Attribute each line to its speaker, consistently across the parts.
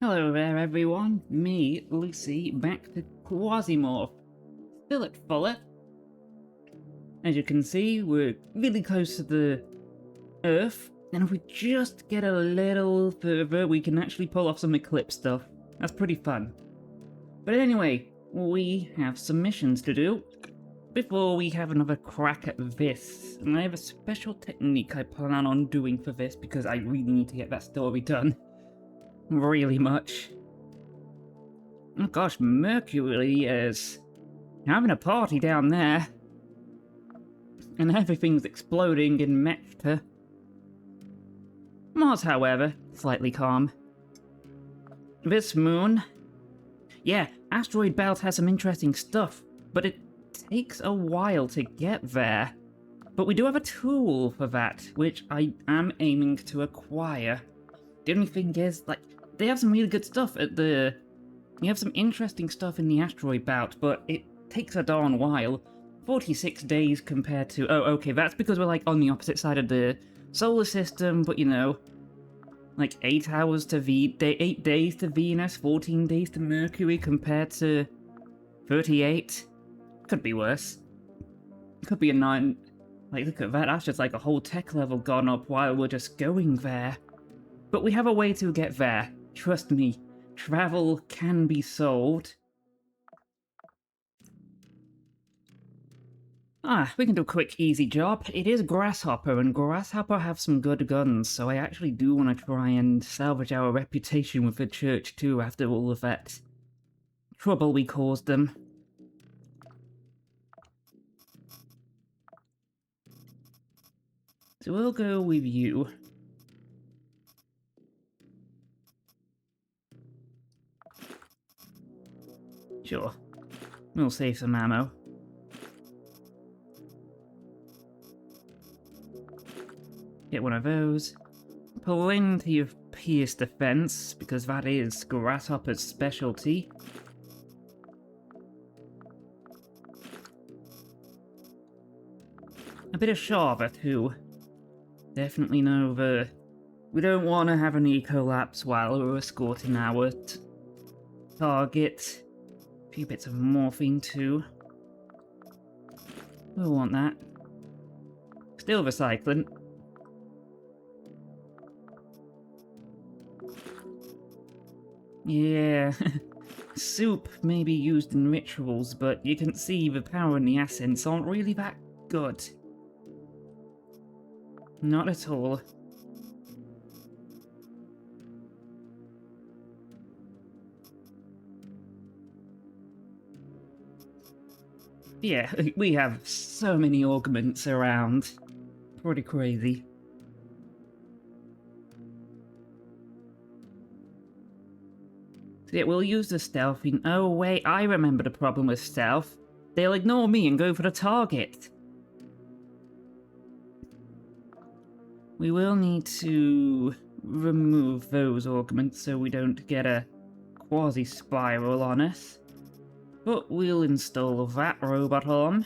Speaker 1: Hello there everyone, me, Lucy, back to Quasimorph. Still at Fuller. As you can see, we're really close to the Earth, and if we just get a little further, we can actually pull off some Eclipse stuff. That's pretty fun. But anyway, we have some missions to do before we have another crack at this. And I have a special technique I plan on doing for this because I really need to get that story done. Really much. Oh gosh, Mercury is having a party down there. And everything's exploding in Mecca. Mars, however, slightly calm. This moon... Yeah, Asteroid Belt has some interesting stuff, but it takes a while to get there. But we do have a tool for that, which I am aiming to acquire. The only thing is, like, they have some really good stuff at the... You have some interesting stuff in the Asteroid Belt, but it takes a darn while. 46 days compared to... Oh, okay, that's because we're, like, on the opposite side of the solar system, but, you know... Like, 8 hours to 8 days to Venus, 14 days to Mercury compared to 38. Could be worse. Could be a 9... Like, look at that, that's just like a whole tech level gone up while we're just going there. But we have a way to get there. Trust me, travel can be solved. We can do a quick, easy job. It is Grasshopper, and Grasshopper have some good guns, so I actually do want to try and salvage our reputation with the church too after all of that trouble we caused them. So we'll go with you. Sure. We'll save some ammo. Get one of those. Plenty of pierce defense, because that is Grasshopper's specialty. A bit of Sharper too. Definitely know the... We don't want to have any collapse while we're escorting our target. A few bits of morphine too. We'll want that. Still recycling. Yeah, soup may be used in rituals, but you can see the power and the essence aren't really that good. Not at all. Yeah, we have so many augments around. Pretty crazy. So yeah, we'll use the stealthing. Oh wait, I remember the problem with stealth. They'll ignore me and go for the target. We will need to remove those augments so we don't get a quasi-spiral on us. But we'll install that robot arm.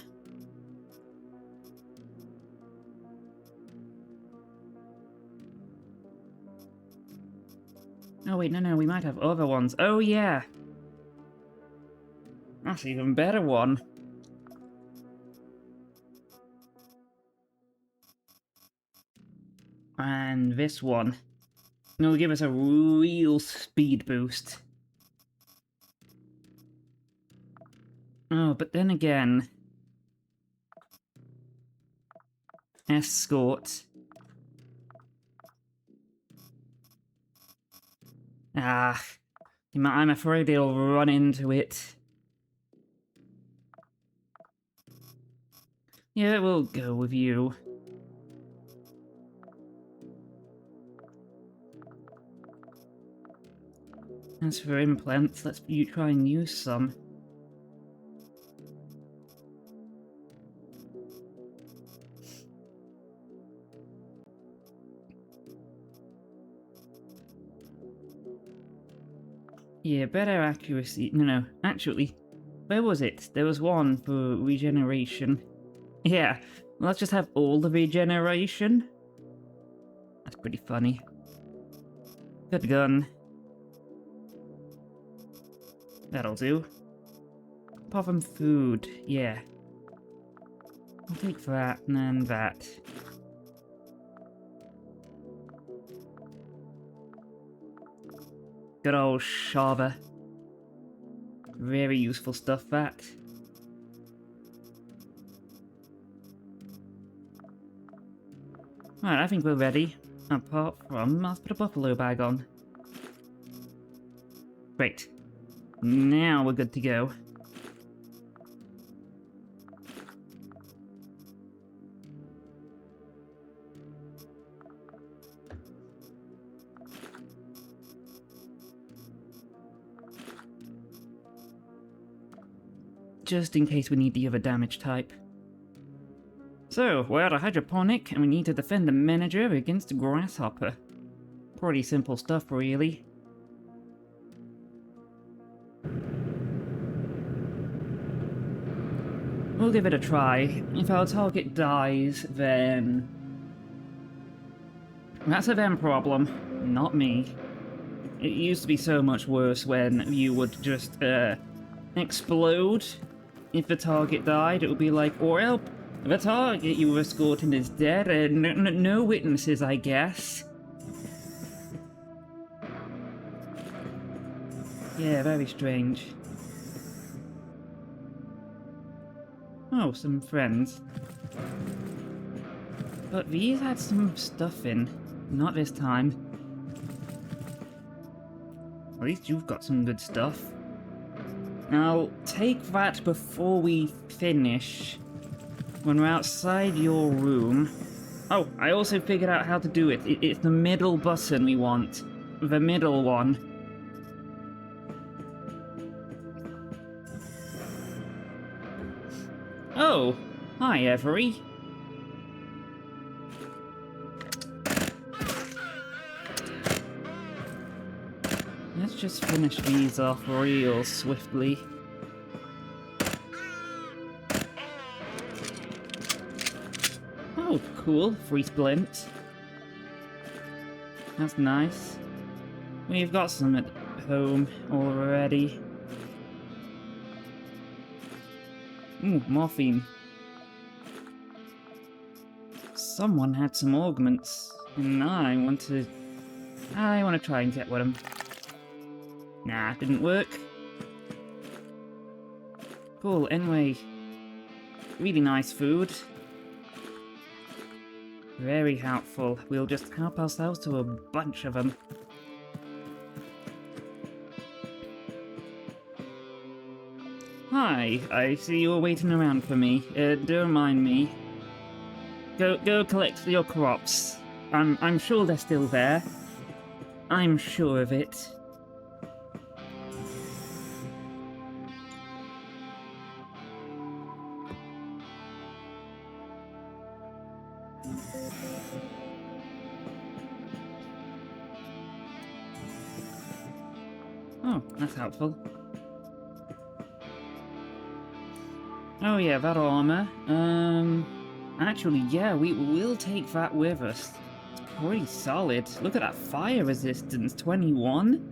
Speaker 1: Oh wait, no, we might have other ones. Oh yeah! That's an even better one. And this one. It'll give us a real speed boost. Oh, but then again... Escort. I'm afraid they'll run into it. Yeah, we'll go with you. As for implants, let's try and use some. Yeah, better accuracy. No, actually, where was it? There was one for regeneration. Yeah, let's just have all the regeneration. That's pretty funny. Good gun. That'll do. Apart from food, yeah. I'll take that and then that. Good old Shava. Very useful stuff, that. Right, I think we're ready. Apart from, let's put a buffalo bag on. Great. Now we're good to go. Just in case we need the other damage type. So, we're at a hydroponic, and we need to defend the manager against a grasshopper. Pretty simple stuff, really. We'll give it a try. If our target dies, then... that's a them problem, not me. It used to be so much worse when you would just, explode. If the target died, it would be like, well, the target you were escorting is dead, and no witnesses, I guess. Yeah, very strange. Oh, some friends. But these had some stuff in. Not this time. At least you've got some good stuff. I'll take that before we finish. When we're outside your room. Oh, I also figured out how to do it. It's the middle button we want. The middle one. Oh, hi, Every. Let's just finish these off real swiftly. Oh, cool. Free splint. That's nice. We've got some at home already. Ooh, morphine. Someone had some augments, and I want to try and get one of them. Nah, didn't work. Cool, anyway. Really nice food. Very helpful. We'll just help ourselves to a bunch of them. Hi, I see you were waiting around for me. Don't mind me. Go collect your crops. I'm sure they're still there. I'm sure of it. Oh, that's helpful. Oh yeah, that armor. Actually, yeah, we will take that with us. It's pretty solid. Look at that fire resistance, 21.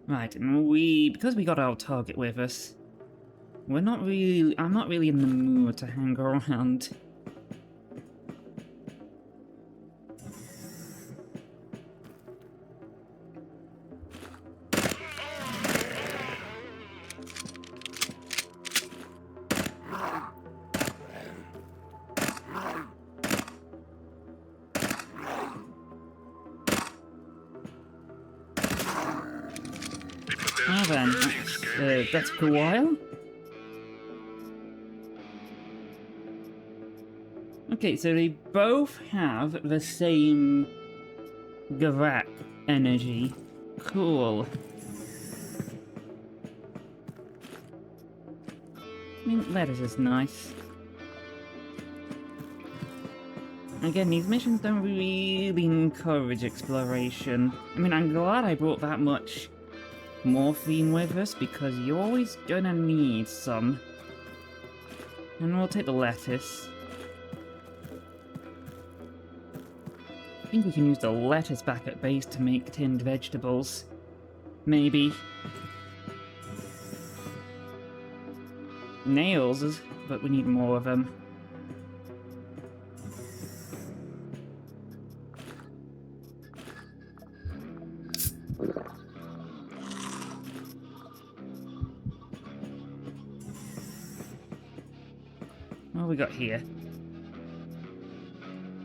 Speaker 1: Right, and because we got our target with us, I'm not really in the mood to hang around. Now then, that took a while. Okay, so they both have the same Gavak energy. Cool. I mean, lettuce is nice. Again, these missions don't really encourage exploration. I mean, I'm glad I brought that much morphine with us, because you're always gonna need some. And we'll take the lettuce. think we can use the lettuce back at base to make tinned vegetables. Maybe. Nails, but we need more of them. What have we got here?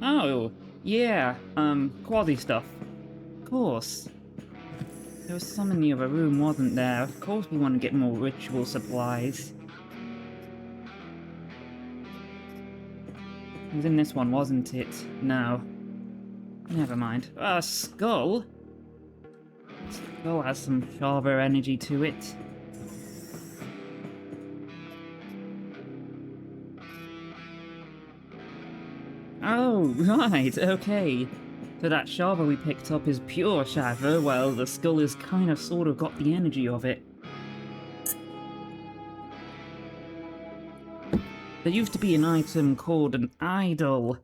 Speaker 1: Oh, yeah, quality stuff. Of course. There was some in the other room, wasn't there? Of course we want to get more ritual supplies. It was in this one, wasn't it? No. Never mind. Skull? Skull has some Shava energy to it. Oh, right, okay. So that Shava we picked up is pure Shava, while the skull is kind of sort of got the energy of it. There used to be an item called an idol,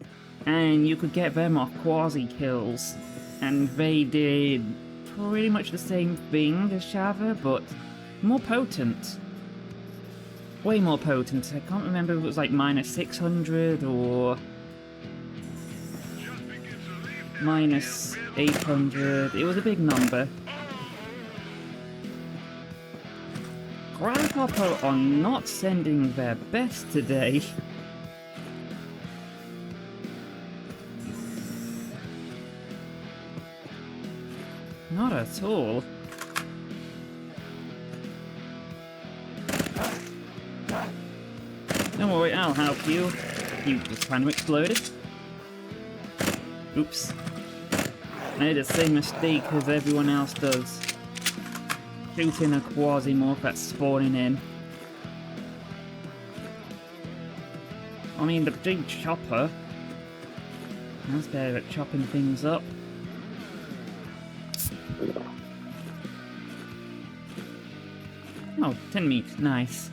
Speaker 1: and you could get them off quasi kills, and they did pretty much the same thing as Shava, but more potent. Way more potent. I can't remember if it was like minus 600 or minus 800. It was a big number. Grasshopper are not sending their best today. Not at all. Don't worry, I'll help you. You just kind of exploded. Oops. I made the same mistake as everyone else does. Shooting a Quasimorph that's spawning in. I mean, the big chopper. That's better at chopping things up. Oh, tin meat, nice.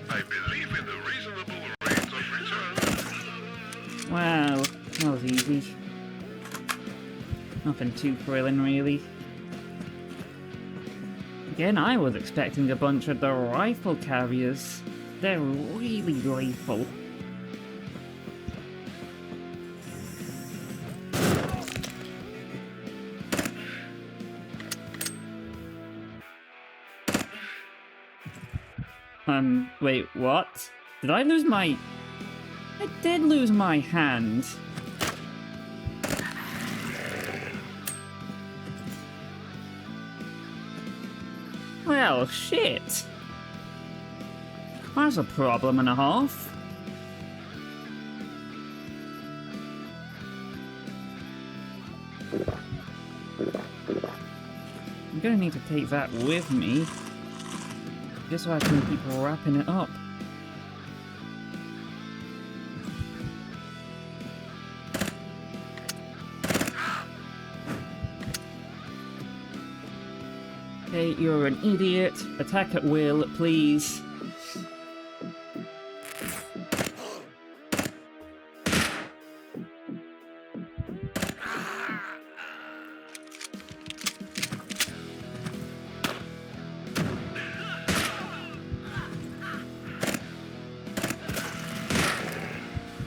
Speaker 2: I believe in the reasonable rates of return.
Speaker 1: Well, that was easy. Nothing too thrilling, really. Again, I was expecting a bunch of the rifle carriers. They're really lethal. Wait, what? Did I lose my... I did lose my hand. Well, shit. That's a problem and a half. I'm gonna need to take that with me. Just so I can keep wrapping it up. Okay, you're an idiot. Attack at will, please.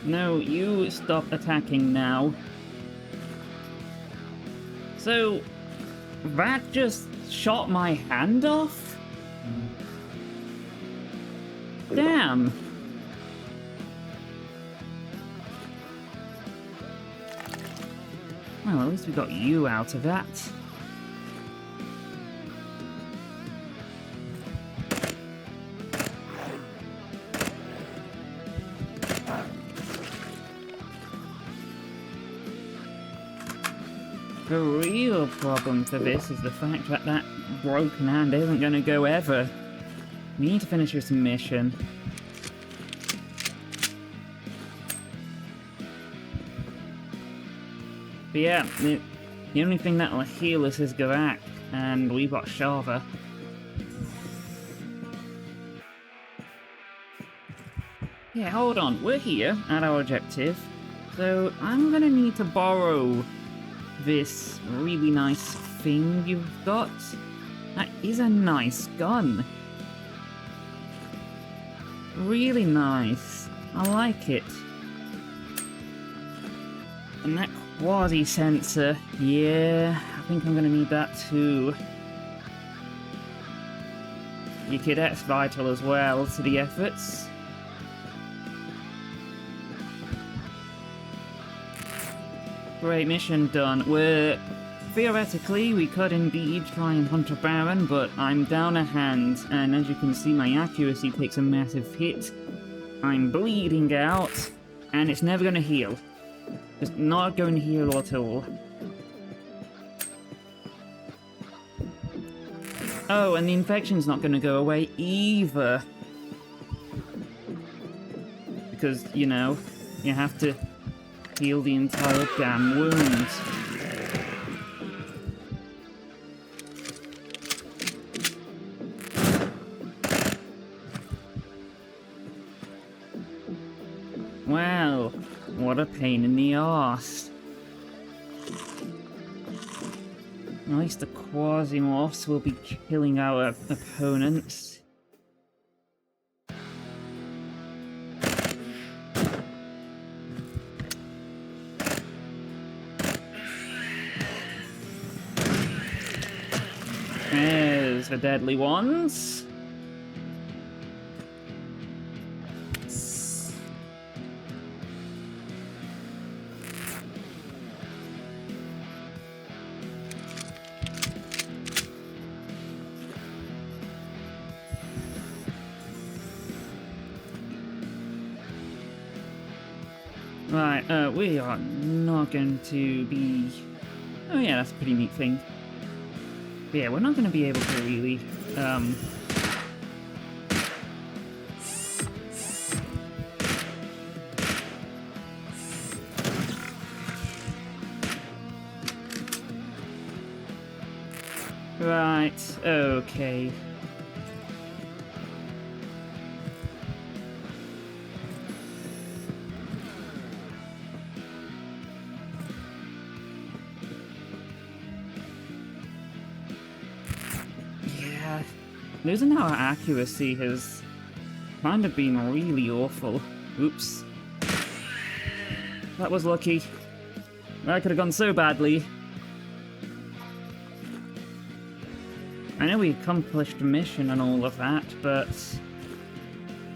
Speaker 1: No, you stop attacking now. So, that just shot my hand off? Damn. Well, at least we got you out of that. The real problem for this is the fact that that broken hand isn't going to go ever. We need to finish this mission. But yeah, the only thing that'll heal us is Garak, and we've got Shava. Yeah, hold on. We're here at our objective. So I'm gonna need to borrow this really nice thing you've got. That is a nice gun. Really nice. I like it. And that quasi sensor, yeah, I think I'm gonna need that too. Your cadet's vital as well to the efforts. Great, mission done. Theoretically, we could indeed try and hunt a Baron, but I'm down a hand, and as you can see, my accuracy takes a massive hit. I'm bleeding out, and it's never going to heal. It's not going to heal at all. Oh, and the infection's not going to go away either. Because, you know, you have to heal the entire damn wound. Well, what a pain in the arse. At least the Quasimorphs will be killing our opponents. There's the deadly ones. Right, we are not going to be... Oh yeah, that's a pretty neat thing. But yeah, we're not going to be able to really, Right, okay. Yeah, losing our accuracy has kind of been really awful. Oops. That was lucky. That could have gone so badly. I know we accomplished the mission and all of that, but...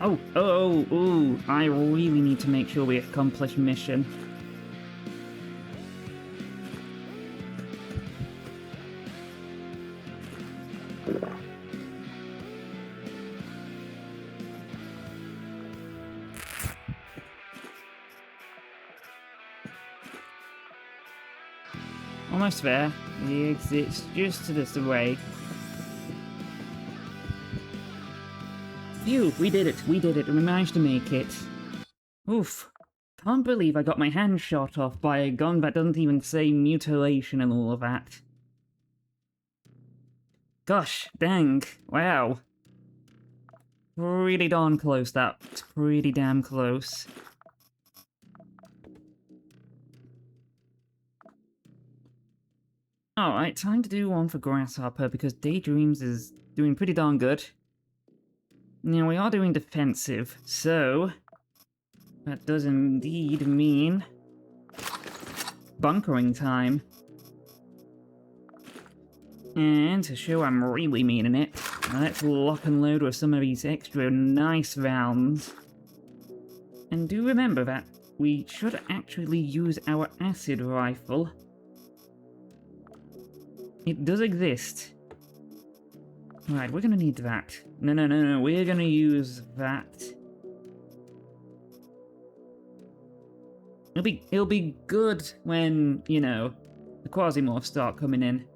Speaker 1: Oh, I really need to make sure we accomplish mission. Almost there. The exit's just to this away. Phew, we did it, we managed to make it. Oof. Can't believe I got my hand shot off by a gun that doesn't even say mutilation and all of that. Gosh, dang, wow. Pretty darn close, that's pretty damn close. Alright, time to do one for Grasshopper, because Daydreams is doing pretty darn good. Now, we are doing defensive, so... that does indeed mean... bunkering time. And to show I'm really meaning it, let's lock and load with some of these extra nice rounds. And do remember that we should actually use our acid rifle. It does exist. Right, we're gonna need that. No, we're gonna use that. It'll be good when, you know, the Quasimorphs start coming in.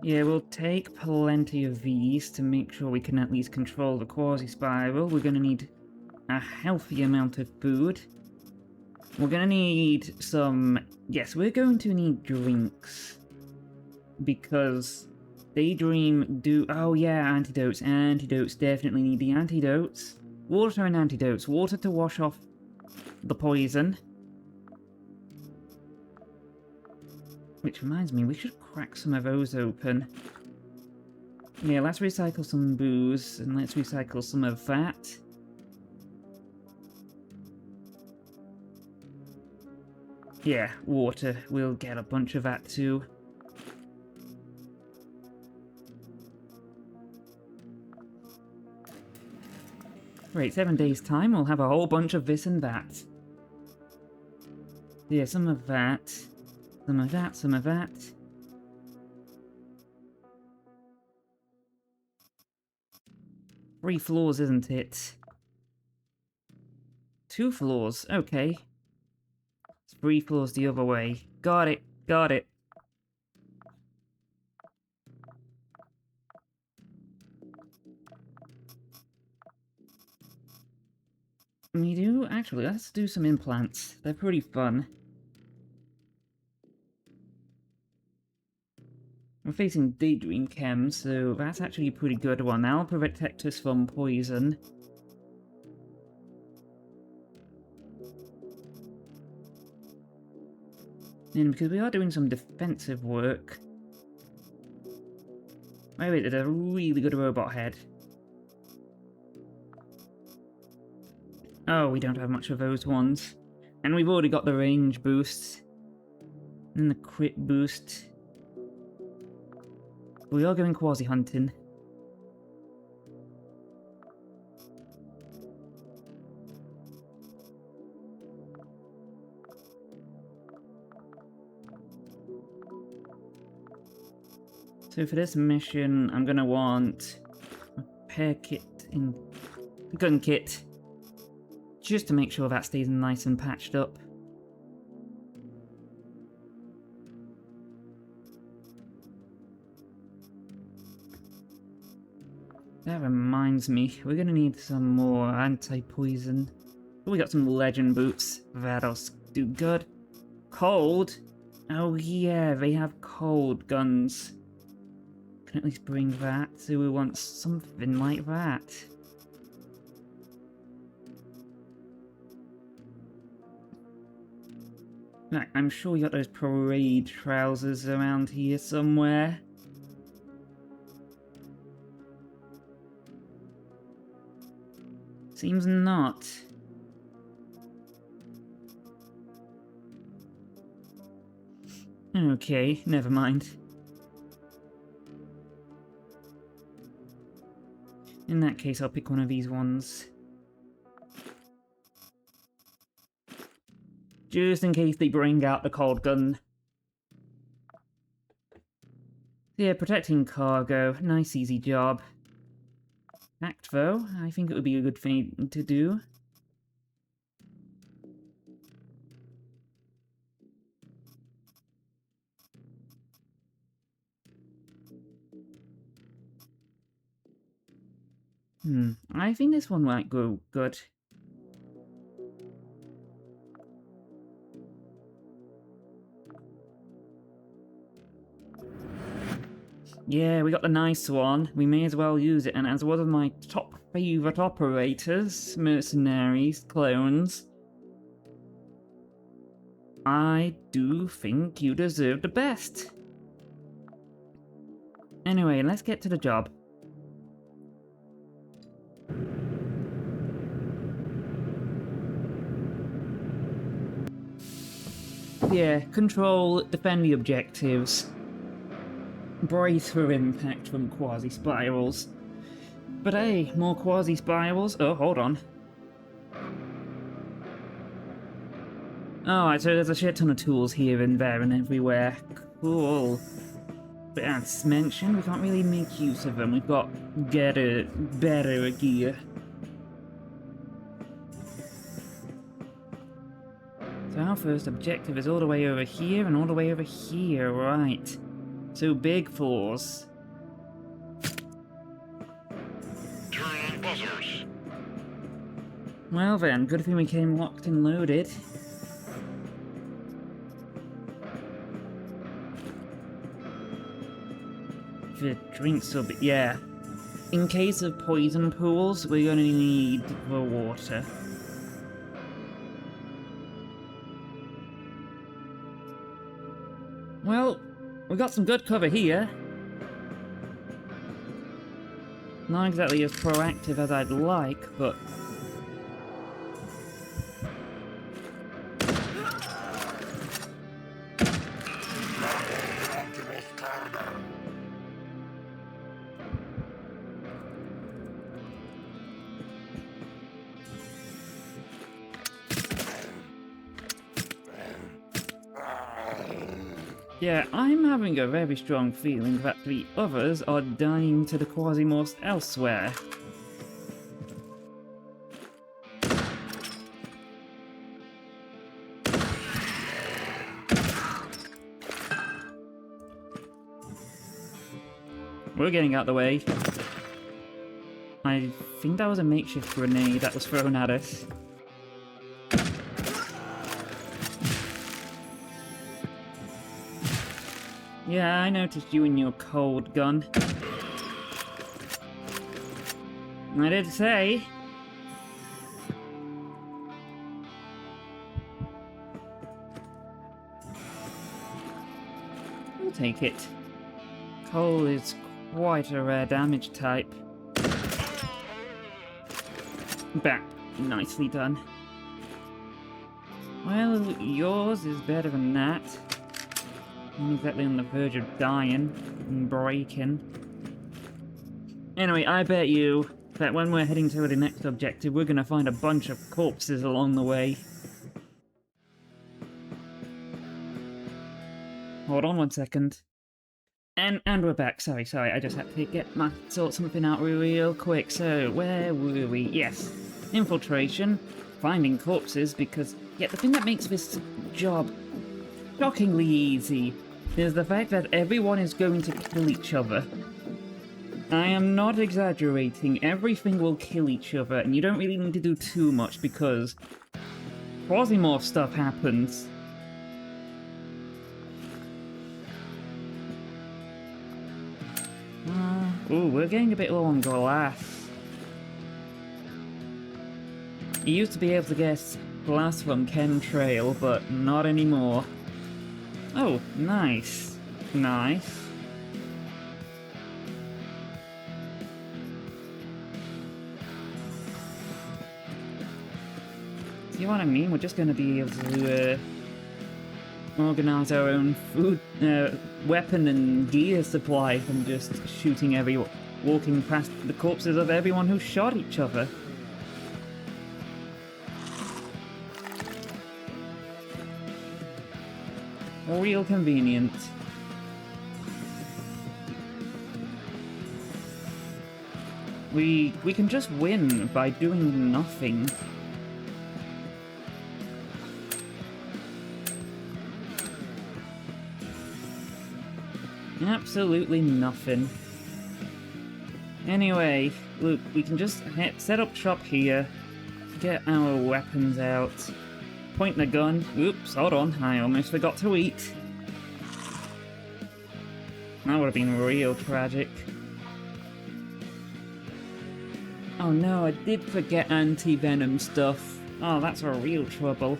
Speaker 1: Yeah, we'll take plenty of these to make sure we can at least control the quasi-spiral. We're gonna need a healthy amount of food. We're gonna need some... Yes, we're going to need drinks. Because Daydream do... Oh yeah, antidotes. Antidotes, definitely need the antidotes. Water and antidotes. Water to wash off the poison. Which reminds me, we should crack some of those open. Yeah, let's recycle some booze, and let's recycle some of that. Yeah, water. We'll get a bunch of that too. Right, 7 days time, we'll have a whole bunch of this and that. Yeah, some of that. Some of that, some of that. Three floors, isn't it? 2 floors, okay. It's 3 floors the other way. Got it, got it. We do? Actually, let's do some implants. They're pretty fun. We're facing Daydream Chem, so that's actually a pretty good one. That'll protect us from poison. And because we are doing some defensive work... Wait, there's a really good robot head. Oh, we don't have much of those ones. And we've already got the range boost. And the crit boost. We are going quasi-hunting. So for this mission, I'm gonna want a repair kit in gun kit. Just to make sure that stays nice and patched up. That reminds me, we're gonna need some more anti-poison. Oh, we got some legend boots. That'll do good. Cold? Oh yeah, they have cold guns. Can at least bring that, so we want something like that. Right, I'm sure we got those parade trousers around here somewhere. Seems not. Okay, never mind. In that case, I'll pick one of these ones. Just in case they bring out the cold gun. Yeah, protecting cargo. Nice easy job. Act though, I think it would be a good thing to do. I think this one might go good. Yeah, we got the nice one. We may as well use it, and as one of my top favourite operators, mercenaries, clones, I do think you deserve the best. Anyway, let's get to the job. Yeah, control, defend the objectives. Brace for impact from quasi-spirals. But hey, more quasi-spirals? Oh, hold on. Alright, so there's a shit ton of tools here and there and everywhere. Cool. But as mentioned, we can't really make use of them. We've got better gear. So our first objective is all the way over here and all the way over here, right. So big floors.
Speaker 2: Turn on buzzers.
Speaker 1: Well then, good thing we came locked and loaded. The drinks will be... yeah. In case of poison pools, we're gonna need the water. Well, we got some good cover here. Not exactly as proactive as I'd like, but... yeah, I'm having a very strong feeling that the others are dying to the Quasimorphs elsewhere. We're getting out the way. I think that was a makeshift grenade that was thrown at us. Yeah, I noticed you and your cold gun. I did say. We'll take it. Coal is quite a rare damage type. Bah, nicely done. Well, yours is better than that. I'm exactly on the verge of dying and breaking. Anyway, I bet you that when we're heading to the next objective, we're gonna find a bunch of corpses along the way. Hold on 1 second. And we're back. Sorry, I just had to sort something out real quick. So, where were we? Yes. Infiltration. Finding corpses, because... yeah, the thing that makes this job shockingly easy is the fact that everyone is going to kill each other. I am not exaggerating. Everything will kill each other, and you don't really need to do too much, because Quasimorph stuff happens. Ooh, we're getting a bit low on glass. You used to be able to guess glass from chemtrail, but not anymore. Oh, nice. Nice. See what I mean? We're just going to be able to organize our own food, weapon and gear supply from just shooting walking past the corpses of everyone who shot each other. Real convenient. We can just win by doing nothing. Absolutely nothing. Anyway, look, we can just set up shop here, get our weapons out, point the gun. Oops, hold on, I almost forgot to eat. That would have been real tragic. Oh no, I did forget anti-venom stuff. Oh, that's a real trouble.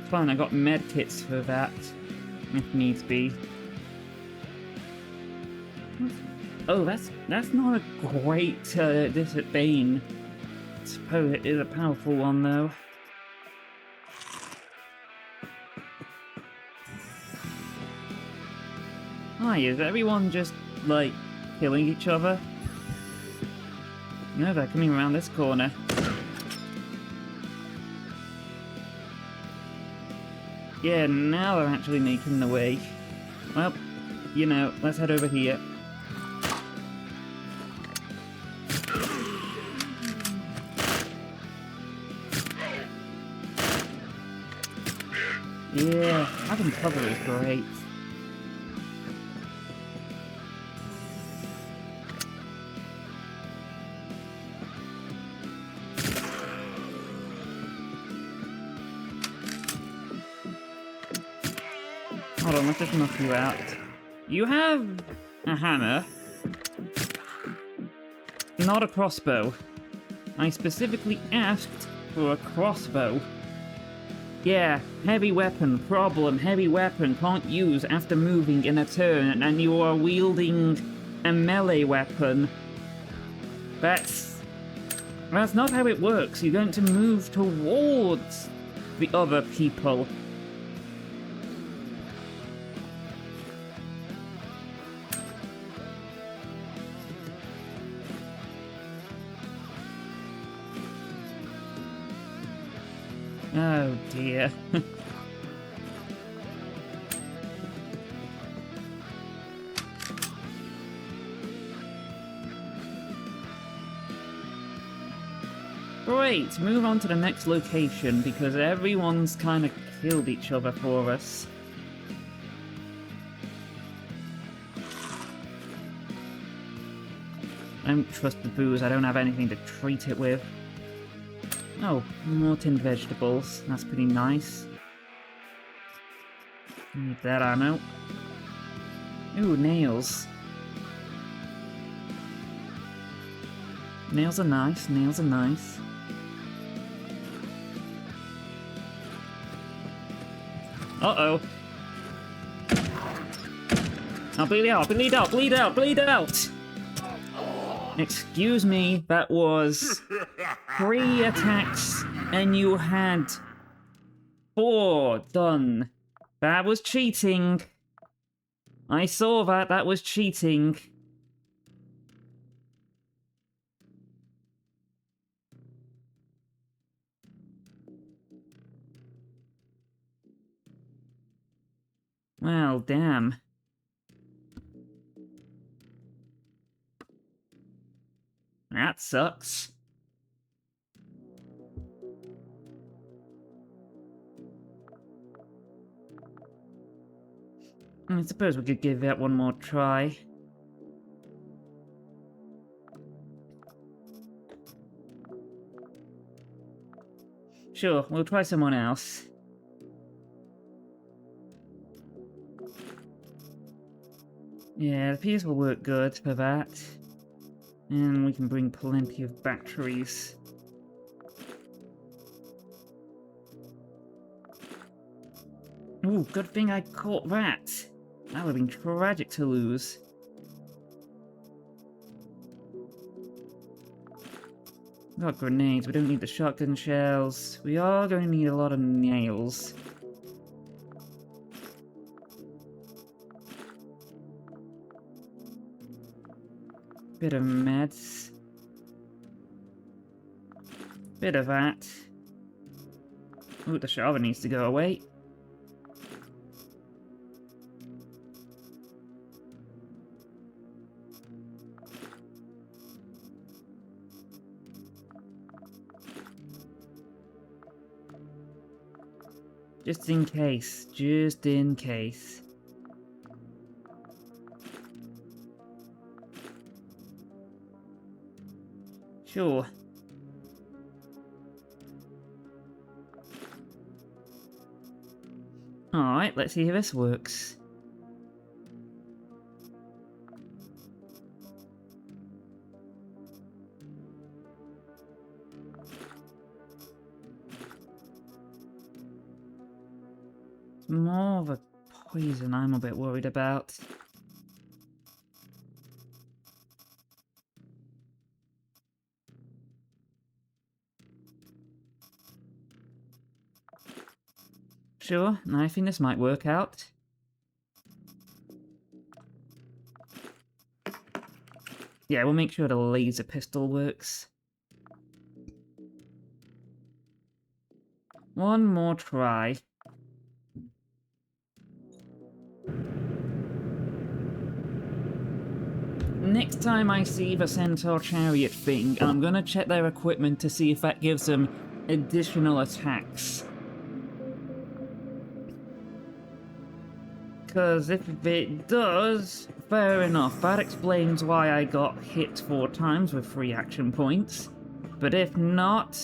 Speaker 1: Fine, I got medkits for that, if needs be. Oh, that's not a great Bane. I suppose it is a powerful one, though. Hi, is everyone just, like, killing each other? No, they're coming around this corner. Yeah, now they're actually making the way. Well, you know, let's head over here. Yeah, having cover is great. Hold on, let's just knock you out. You have a hammer. Not a crossbow. I specifically asked for a crossbow. Yeah, heavy weapon, problem, heavy weapon, can't use after moving in a turn, and you are wielding a melee weapon. That's not how it works. You're going to move towards the other people. Oh dear. Great, move on to the next location because everyone's kind of killed each other for us. I don't trust the booze, I don't have anything to treat it with. Oh, more tinned vegetables. That's pretty nice. Need that ammo. Ooh, nails. Nails are nice, nails are nice. Uh-oh. Oh, bleed out, bleed out, bleed out, bleed out! Excuse me, that was 3 attacks, and you had 4 done. That was cheating. I saw that, that was cheating. Well, damn. That sucks. I suppose we could give that one more try. Sure, we'll try someone else. Yeah, the piece will work good for that. And we can bring plenty of batteries. Ooh, good thing I caught that. That would have been tragic to lose. We've got grenades, we don't need the shotgun shells. We are going to need a lot of nails. Bit of meds. Bit of that. Ooh, the shovel needs to go away. Just in case. Just in case. Sure. Alright, let's see if this works. It's more of a poison I'm a bit worried about. Sure, I think this might work out. Yeah, we'll make sure the laser pistol works. One more try. Next time I see the Centaur Chariot thing, I'm gonna check their equipment to see if that gives them additional attacks. Because if it does, fair enough, that explains why I got hit 4 times with 3 action points. But if not,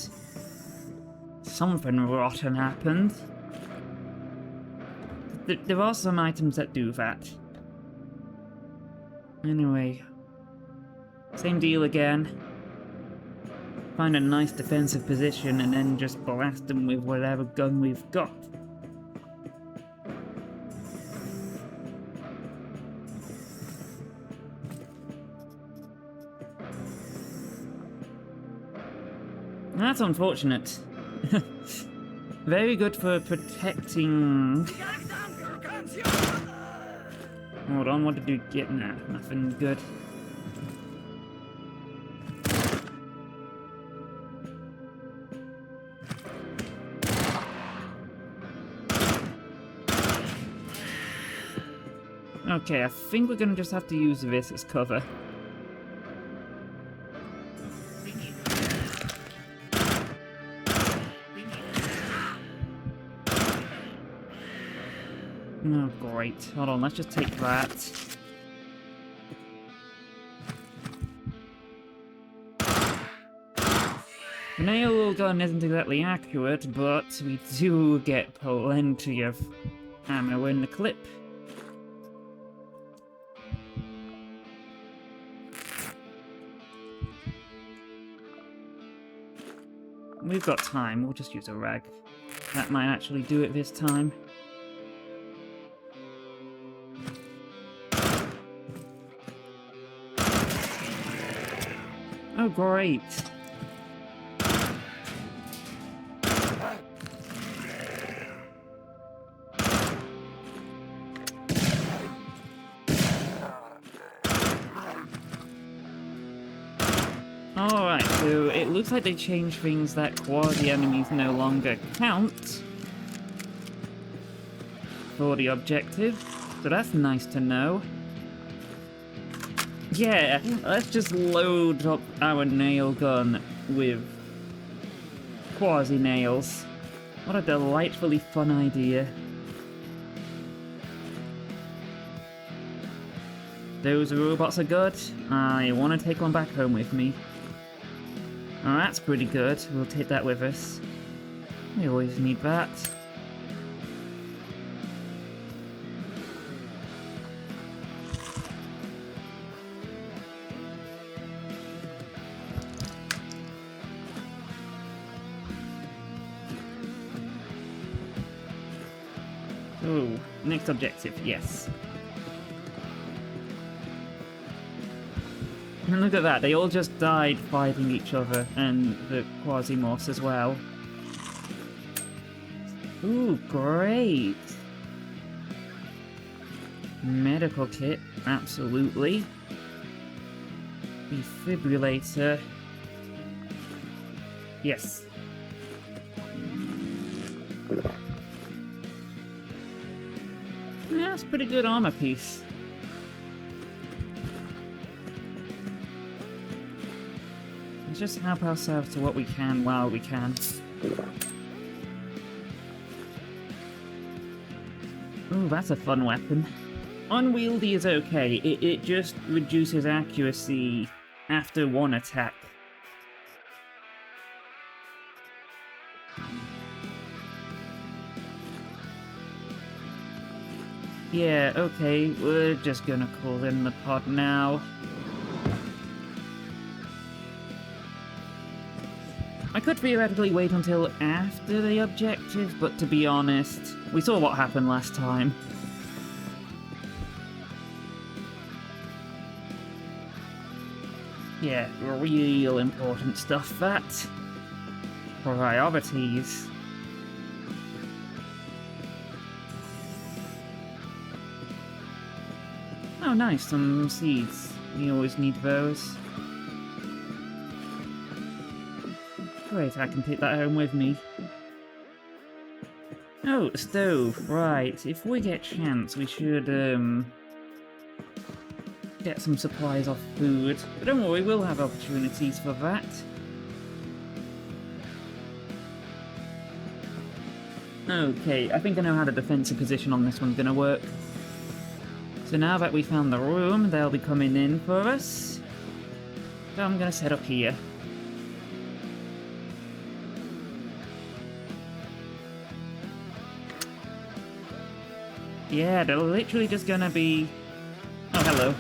Speaker 1: something rotten happened. There are some items that do that. Anyway. Same deal again. Find a nice defensive position and then just blast them with whatever gun we've got. That's unfortunate. Very good for protecting... Hold on, what did you get? Nah, nothing good. Okay, I think we're gonna just have to use this as cover. Oh, great. Hold on, let's just take that. The nail gun isn't exactly accurate, but we do get plenty of ammo in the clip. We've got time, we'll just use a rag. That might actually do it this time. Oh, great. Alright, so it looks like they changed things that quasi-enemies no longer count for the objective, so that's nice to know. Yeah, let's just load up our nail gun with quasi-nails. What a delightfully fun idea. Those robots are good. I want to take one back home with me. Oh, that's pretty good. We'll take that with us. We always need that. Oh, next objective, yes. And look at that, they all just died fighting each other, and the Quasimorphs as well. Ooh, great! Medical kit, absolutely. Defibrillator. Yes. Yeah, that's a pretty good armor piece. Let's just help ourselves to what we can while we can. Ooh, that's a fun weapon. Unwieldy is okay, it just reduces accuracy after one attack. Yeah, okay, we're just gonna call in the pod now. I could theoretically wait until after the objective, but to be honest, we saw what happened last time. Yeah, real important stuff, that. Priorities. Oh nice, some seeds. We always need those. Great, I can take that home with me. Oh, a stove, right. If we get chance, we should, get some supplies off food. But don't worry, we'll have opportunities for that. Okay, I think I know how the defensive position on this one's gonna work. So now that we found the room, they'll be coming in for us. So I'm gonna set up here. Yeah, they're literally just gonna be... Oh, hello.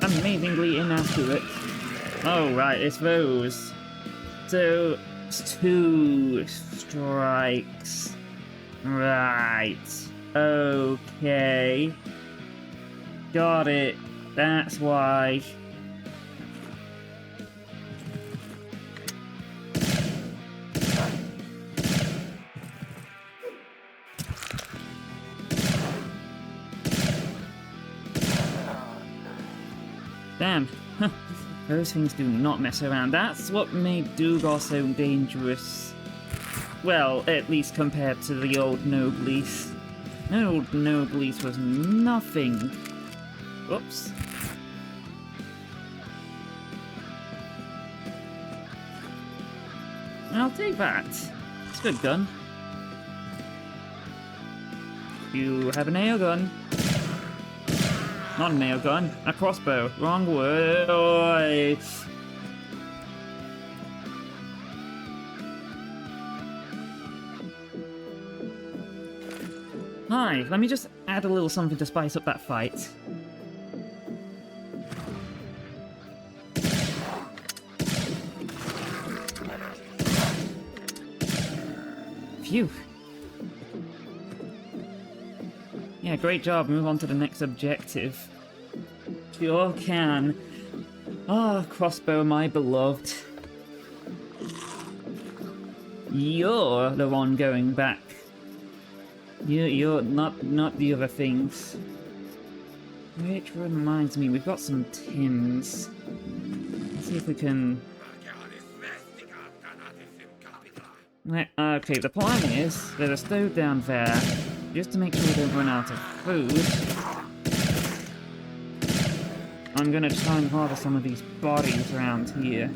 Speaker 1: Amazingly inaccurate. Oh, right, it's those. So, it's 2 strikes. Right. Okay. Got it. That's why. Damn. Those things do not mess around. That's what made Duggar so dangerous. Well, at least compared to the old Noblies. Old Noblies was nothing. Oops. I'll take that. It's a good gun. You have a nail gun. Not a nail gun, a crossbow. Wrong word. Hi, let me just add a little something to spice up that fight. Phew. Yeah, great job. Move on to the next objective. Sure can. Ah, crossbow, my beloved. You're the one going back. You're not the other things. Which reminds me, we've got some tins. Let's see if we can... Okay, the plan is there's a stove down there, just to make sure we don't run out of food. I'm gonna try and harvest some of these bodies around here.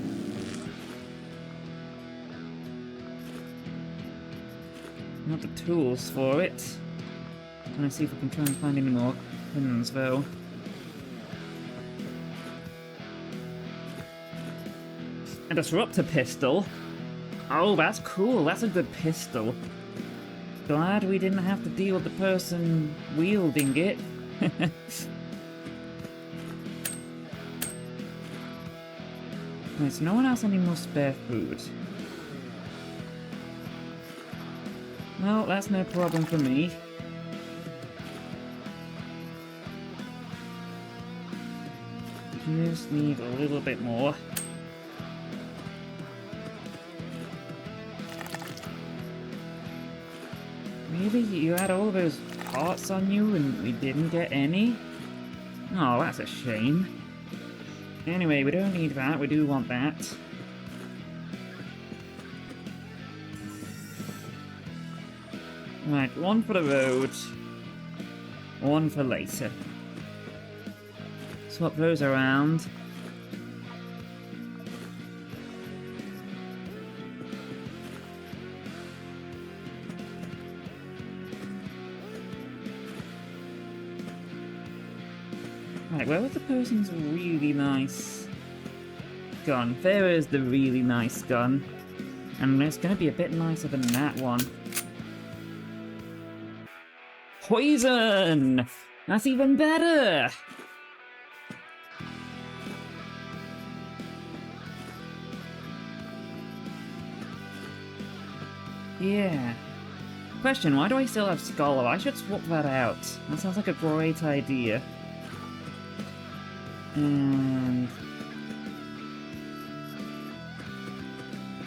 Speaker 1: Not the tools for it. I'm gonna see if we can try and find any more pins, though. A disruptor pistol? Oh, that's cool. That's a good pistol. Glad we didn't have to deal with the person wielding it. Right, so no one else any more spare food. Well, that's no problem for me. Just need a little bit more. Really? You had all those parts on you and we didn't get any? Oh, that's a shame. Anyway, we don't need that, we do want that. Right, one for the road, one for later. Swap those around. Right, where was the person's really nice gun? There is the really nice gun. And it's gonna be a bit nicer than that one. Poison! That's even better! Yeah. Question, why do I still have Scholar? I should swap that out. That sounds like a great idea. And...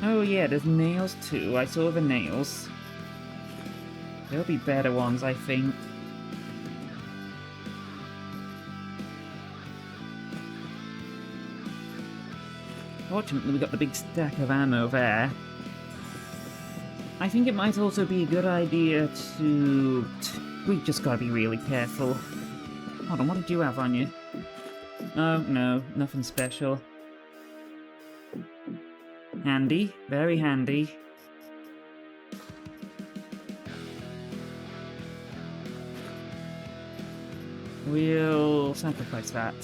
Speaker 1: oh yeah, there's nails too. I saw the nails. There'll be better ones, I think. Fortunately, we got the big stack of ammo there. I think it might also be a good idea to... we just gotta be really careful. Hold on, what did you have on you? Oh, no, nothing special. Handy, very handy. We'll sacrifice that.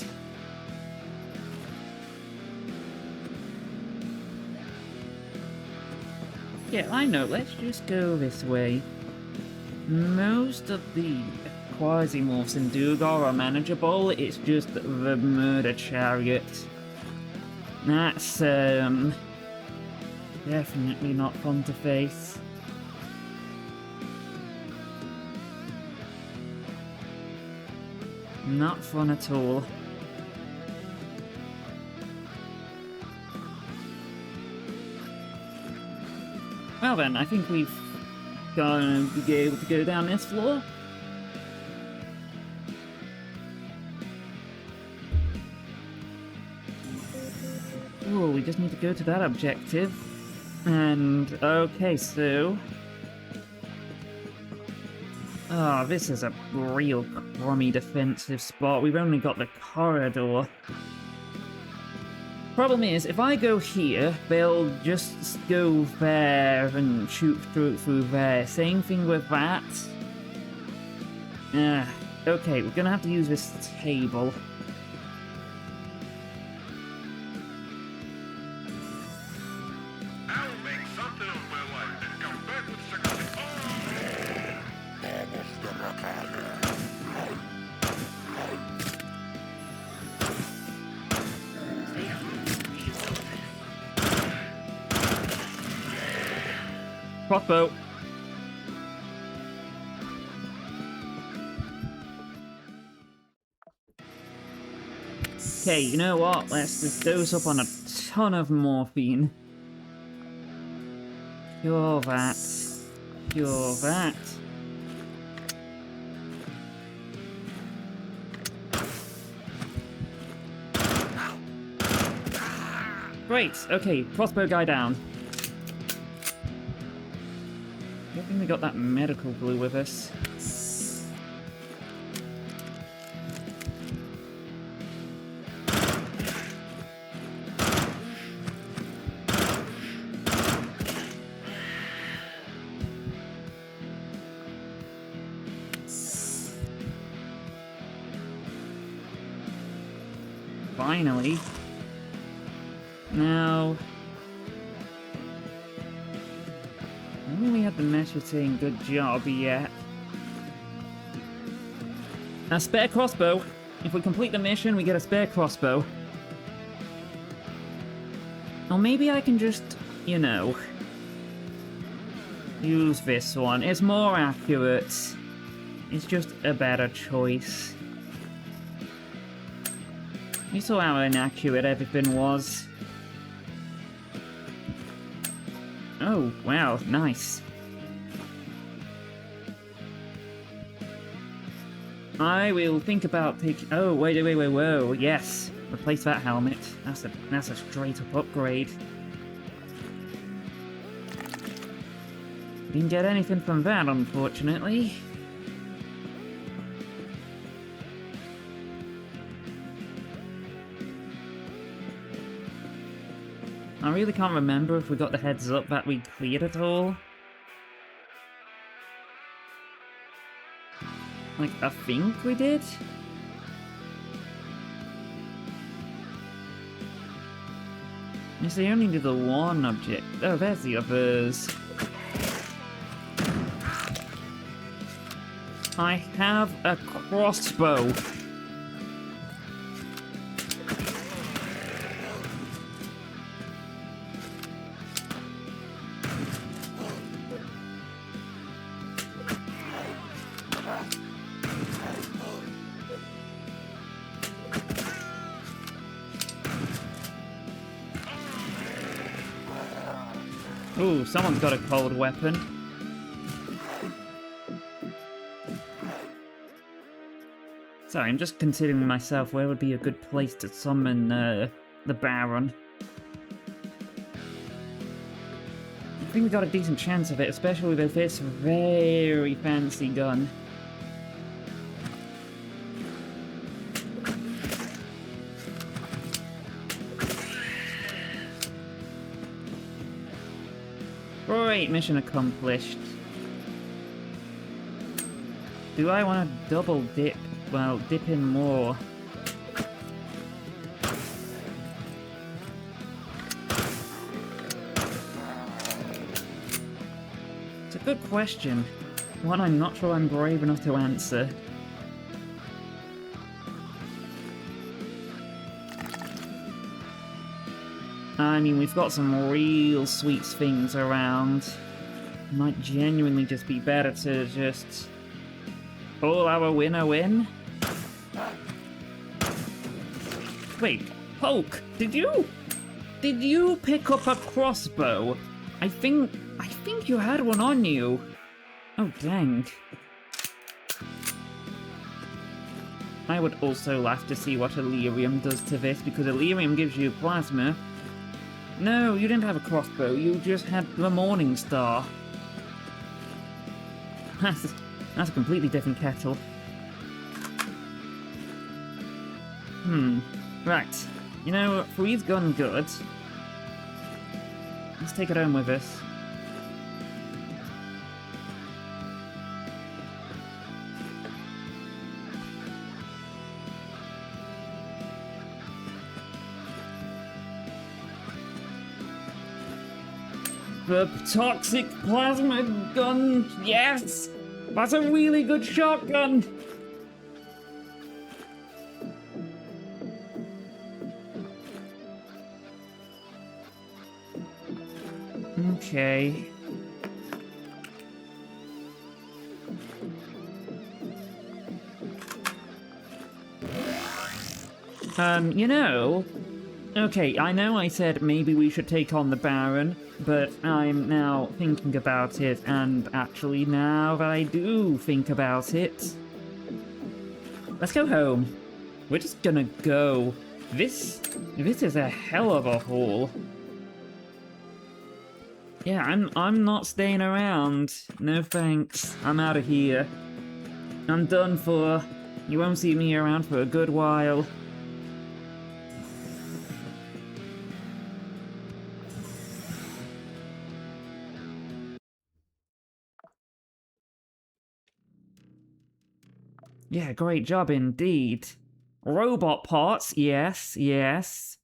Speaker 1: Yeah, I know, let's just go this way. Most of the Quasimorphs in Duggar are manageable, it's just the Murder Chariot. That's, definitely not fun to face. Not fun at all. Well then, I think we've gonna be able to go down this floor. Oh, we just need to go to that objective. And, okay, so... Oh, this is a real crummy defensive spot. We've only got the corridor. Problem is, if I go here, they'll just go there and shoot through there. Same thing with that. Okay, we're gonna have to use this table.
Speaker 2: I'll make something of my life and come back with second.
Speaker 1: Crossbow. Okay, you know what? Let's just dose up on a ton of morphine. Cure that. Cure that. Great, okay, crossbow guy down. Good thing we got that medical glue with us. Finally. Now... I don't think we had the message saying good job yet. A spare crossbow. If we complete the mission, we get a spare crossbow. Or maybe I can just, you know, use this one. It's more accurate. It's just a better choice. You saw how inaccurate everything was. Oh, wow, nice. I will think about taking... Oh, wait, whoa, yes. Replace that helmet. That's a straight-up upgrade. Didn't get anything from that, unfortunately. I really can't remember if we got the heads up that we cleared it all. Like, I think we did? Yes, they only did the one object. Oh, there's the others. I have a crossbow. Ooh, someone's got a cold weapon. Sorry, I'm just considering myself where would be a good place to summon the Baron. I think we got a decent chance of it, especially with this very fancy gun. Great, mission accomplished. Do I want to double dip well, dip in more. It's a good question. One I'm not sure I'm brave enough to answer. I mean, we've got some real sweet things around. Might genuinely just be better to just pull our winner win. Wait, Hulk, did you pick up a crossbow? I think you had one on you. Oh dang. I would also laugh to see what Elerium does to this, because Elerium gives you plasma. No, you didn't have a crossbow, you just had the Morning Star. That's a completely different kettle. Right. You know, Free's gone good. Let's take it home with us. The toxic plasma gun, yes! That's a really good shotgun! Okay. You know... Okay, I know I said maybe we should take on the Baron, but I'm now thinking about it, and actually now that I do think about it... Let's go home. We're just gonna go. This is a hell of a haul. Yeah, I'm not staying around. No thanks. I'm out of here. I'm done for. You won't see me around for a good while. Yeah, great job indeed. Robot parts, yes, yes.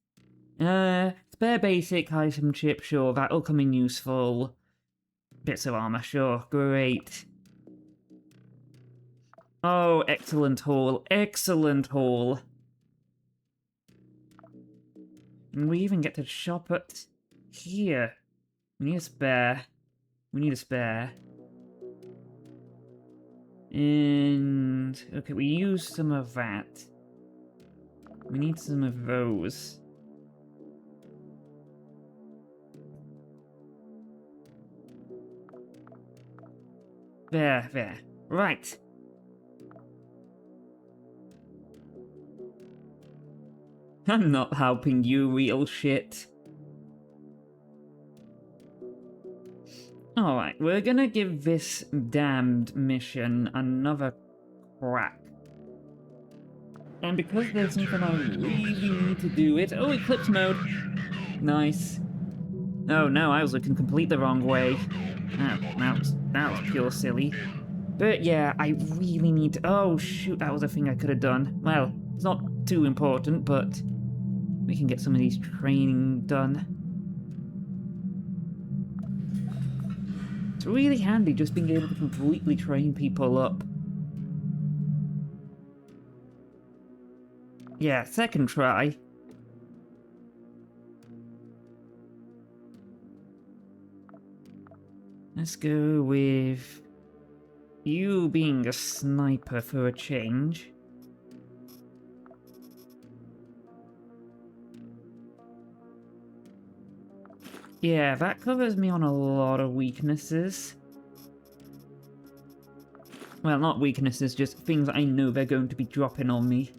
Speaker 1: Spare basic item chip, sure, that'll come in useful. Bits of armor, sure, great. Oh, excellent haul, excellent haul. And we even get to shop at here. We need a spare. We need a spare. And okay, we use some of that. We need some of those. There. Right. I'm not helping you, real shit. Alright, we're gonna give this damned mission another crack. And because there's something I really need to do it... Oh, Eclipse mode! Nice. Oh no, I was looking completely the wrong way. That was pure silly. But yeah, I really need to... Oh shoot, that was a thing I could have done. Well, it's not too important, but we can get some of these training done. It's really handy just being able to completely train people up. Yeah, second try. Let's go with you being a sniper for a change. Yeah, that covers me on a lot of weaknesses. Well, not weaknesses, just things I know they're going to be dropping on me.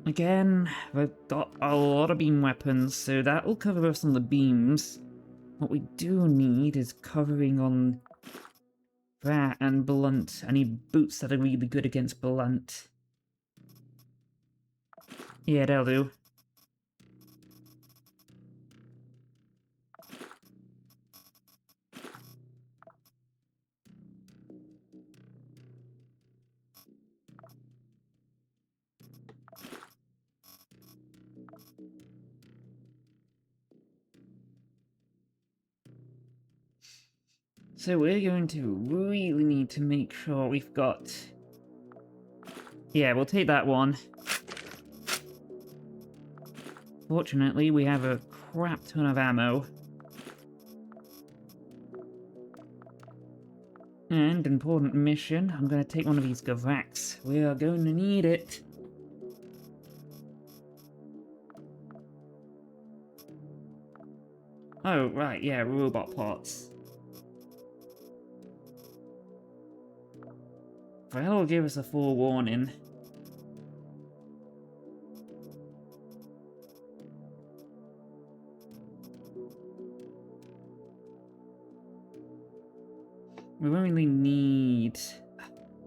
Speaker 1: Again, we've got a lot of beam weapons, so that'll cover us on the beams. What we do need is covering on that and blunt. I need boots that are really good against blunt. Yeah, that'll do. So we're going to really need to make sure we've got... Yeah, we'll take that one. Fortunately, we have a crap ton of ammo. And, important mission, I'm going to take one of these Gavaks. We are going to need it. Oh, right, yeah, robot parts. That'll give us a forewarning. We only need...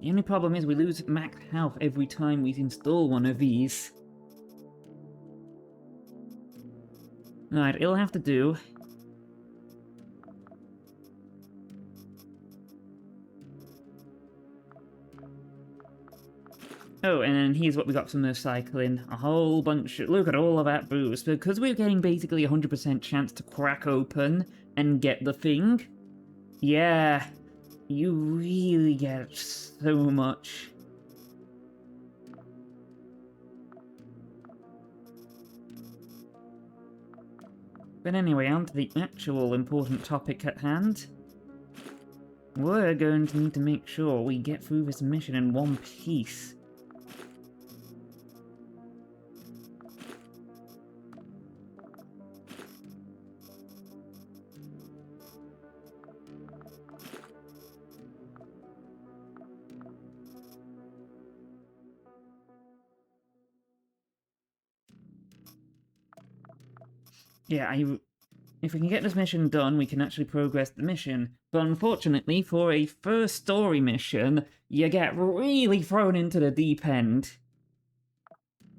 Speaker 1: The only problem is we lose max health every time we install one of these. Right, it'll have to do. Oh, and then here's what we got from the cycling. A whole bunch of... Look at all of that boost. Because we're getting basically a 100% chance to crack open and get the thing. Yeah, you really get so much. But anyway, on to the actual important topic at hand. We're going to need to make sure we get through this mission in one piece. Yeah, if we can get this mission done, we can actually progress the mission. But unfortunately, for a first story mission, you get really thrown into the deep end.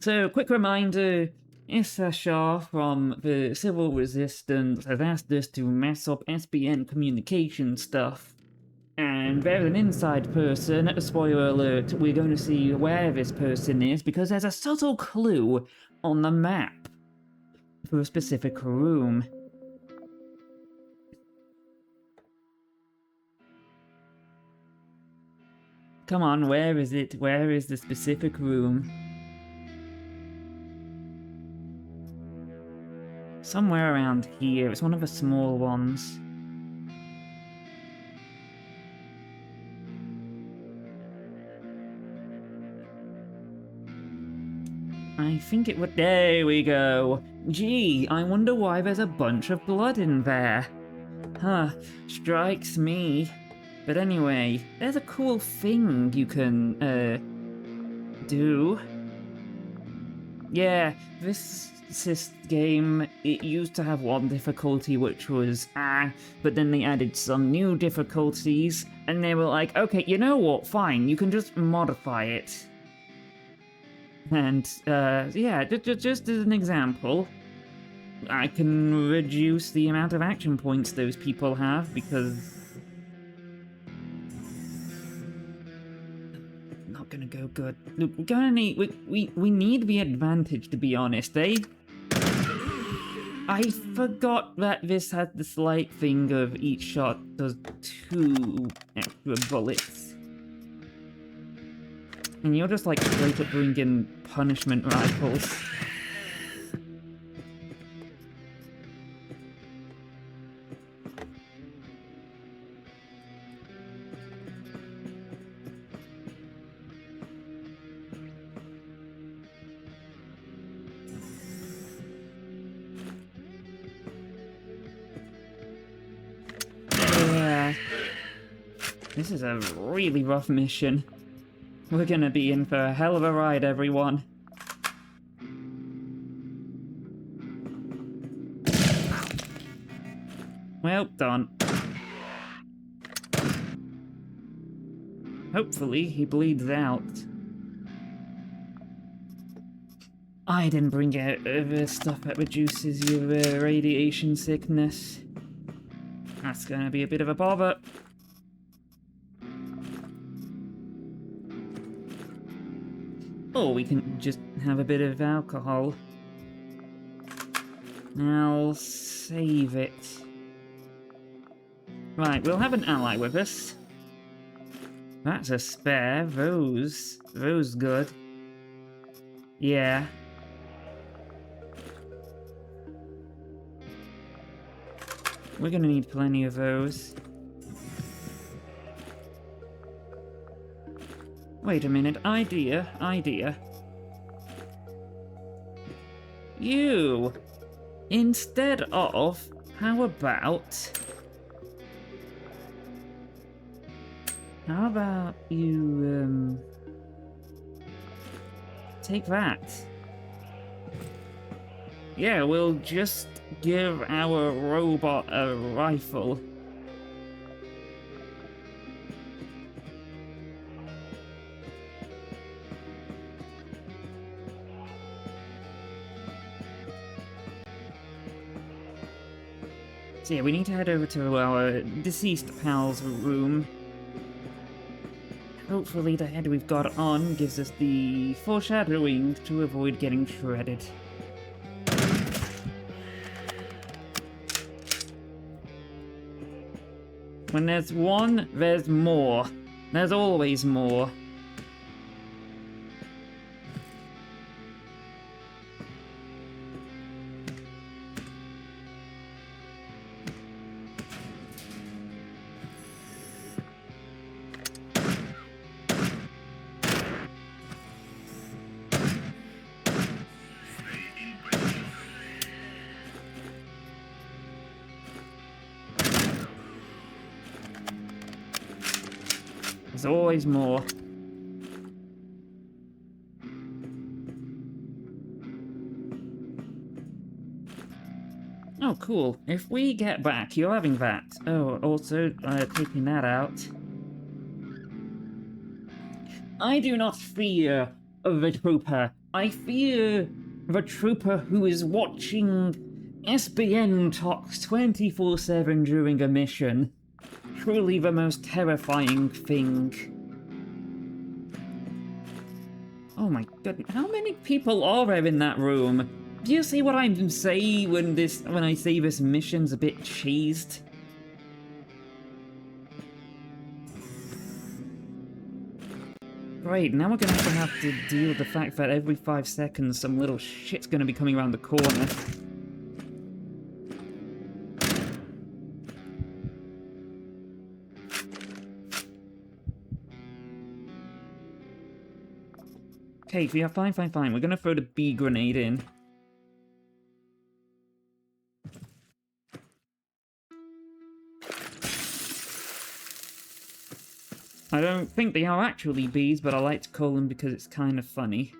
Speaker 1: So, quick reminder, Issa Shah from the Civil Resistance has asked us to mess up SBN communication stuff. And there's an inside person, spoiler alert, we're going to see where this person is because there's a subtle clue on the map for a specific room. Come on, where is it? Where is the specific room? Somewhere around here. It's one of the small ones. I think it would... There we go. Gee, I wonder why there's a bunch of blood in there. Huh, strikes me. But anyway, there's a cool thing you can, do. Yeah, this game, it used to have one difficulty which was but then they added some new difficulties, and they were like, okay, you know what, fine, you can just modify it. And, yeah, just as an example, I can reduce the amount of action points those people have, because... Not gonna go good. Look, we're gonna need... We need the advantage, to be honest, eh? I forgot that this had the slight thing of each shot does 2 extra bullets. And you're just like straight up bringing punishment rifles. Yeah. This is a really rough mission. We're gonna be in for a hell of a ride, everyone. Well done. Hopefully he bleeds out. I didn't bring out the stuff that reduces your radiation sickness. That's gonna be a bit of a bother. Or we can just have a bit of alcohol. I'll save it. Right, we'll have an ally with us. That's a spare. Those good. Yeah. We're gonna need plenty of those. Wait a minute, idea. You! Instead of, how about you, take that? Yeah, we'll just give our robot a rifle. So yeah, we need to head over to our deceased pal's room. Hopefully the head we've got on gives us the foreshadowing to avoid getting shredded. When there's one, there's more. There's always more. There's always more. Oh, cool. If we get back, you're having that. Oh, also, taking that out. I do not fear the trooper. I fear the trooper who is watching SBN talks 24/7 during a mission. Truly the most terrifying thing. Oh my goodness, how many people are there in that room? Do you see what I'm saying when I say this mission's a bit cheesed? Great, now we're gonna have to deal with the fact that every 5 seconds some little shit's gonna be coming around the corner. Okay, yeah, fine. We're gonna throw the bee grenade in. I don't think they are actually bees, but I like to call them because it's kind of funny.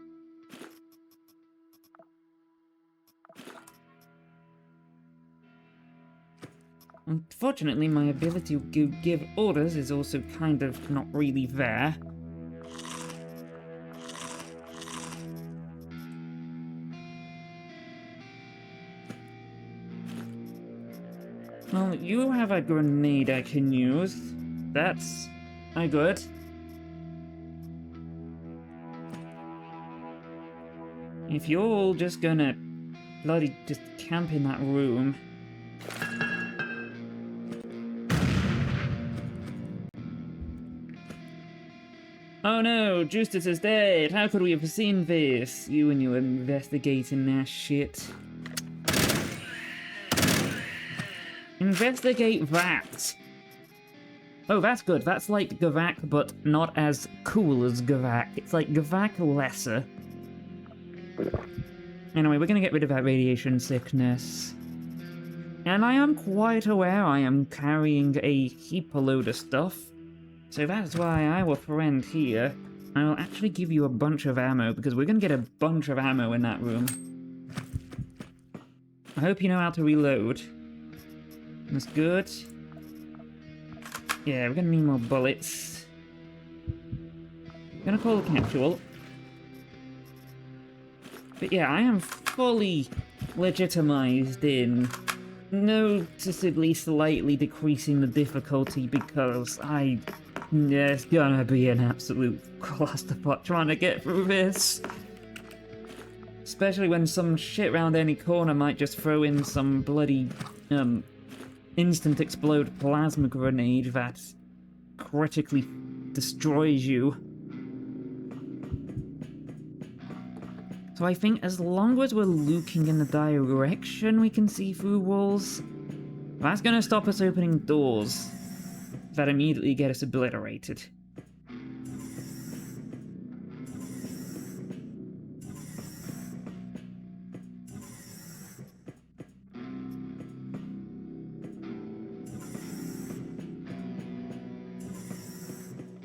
Speaker 1: Unfortunately, my ability to give orders is also kind of not really there. Well, you have a grenade I can use. That's good. If you're all just gonna bloody just camp in that room. Oh no, Justice is dead. How could we have seen this? You and your investigating that shit. Investigate that! Oh, that's good. That's like Gavak, but not as cool as Gavak. It's like Gavak lesser. Anyway, we're gonna get rid of that radiation sickness. And I am quite aware I am carrying a heap load of stuff. So that's why our friend here, I will actually give you a bunch of ammo, because we're gonna get a bunch of ammo in that room. I hope you know how to reload. That's good. Yeah, we're gonna need more bullets. I'm gonna call a capsule. But yeah, I am fully legitimized in noticeably slightly decreasing the difficulty because it's gonna be an absolute clusterfuck trying to get through this. Especially when some shit round any corner might just throw in some bloody, instant explode plasma grenade that critically destroys you. So I think as long as we're looking in the direction we can see through walls, that's gonna stop us opening doors that immediately get us obliterated.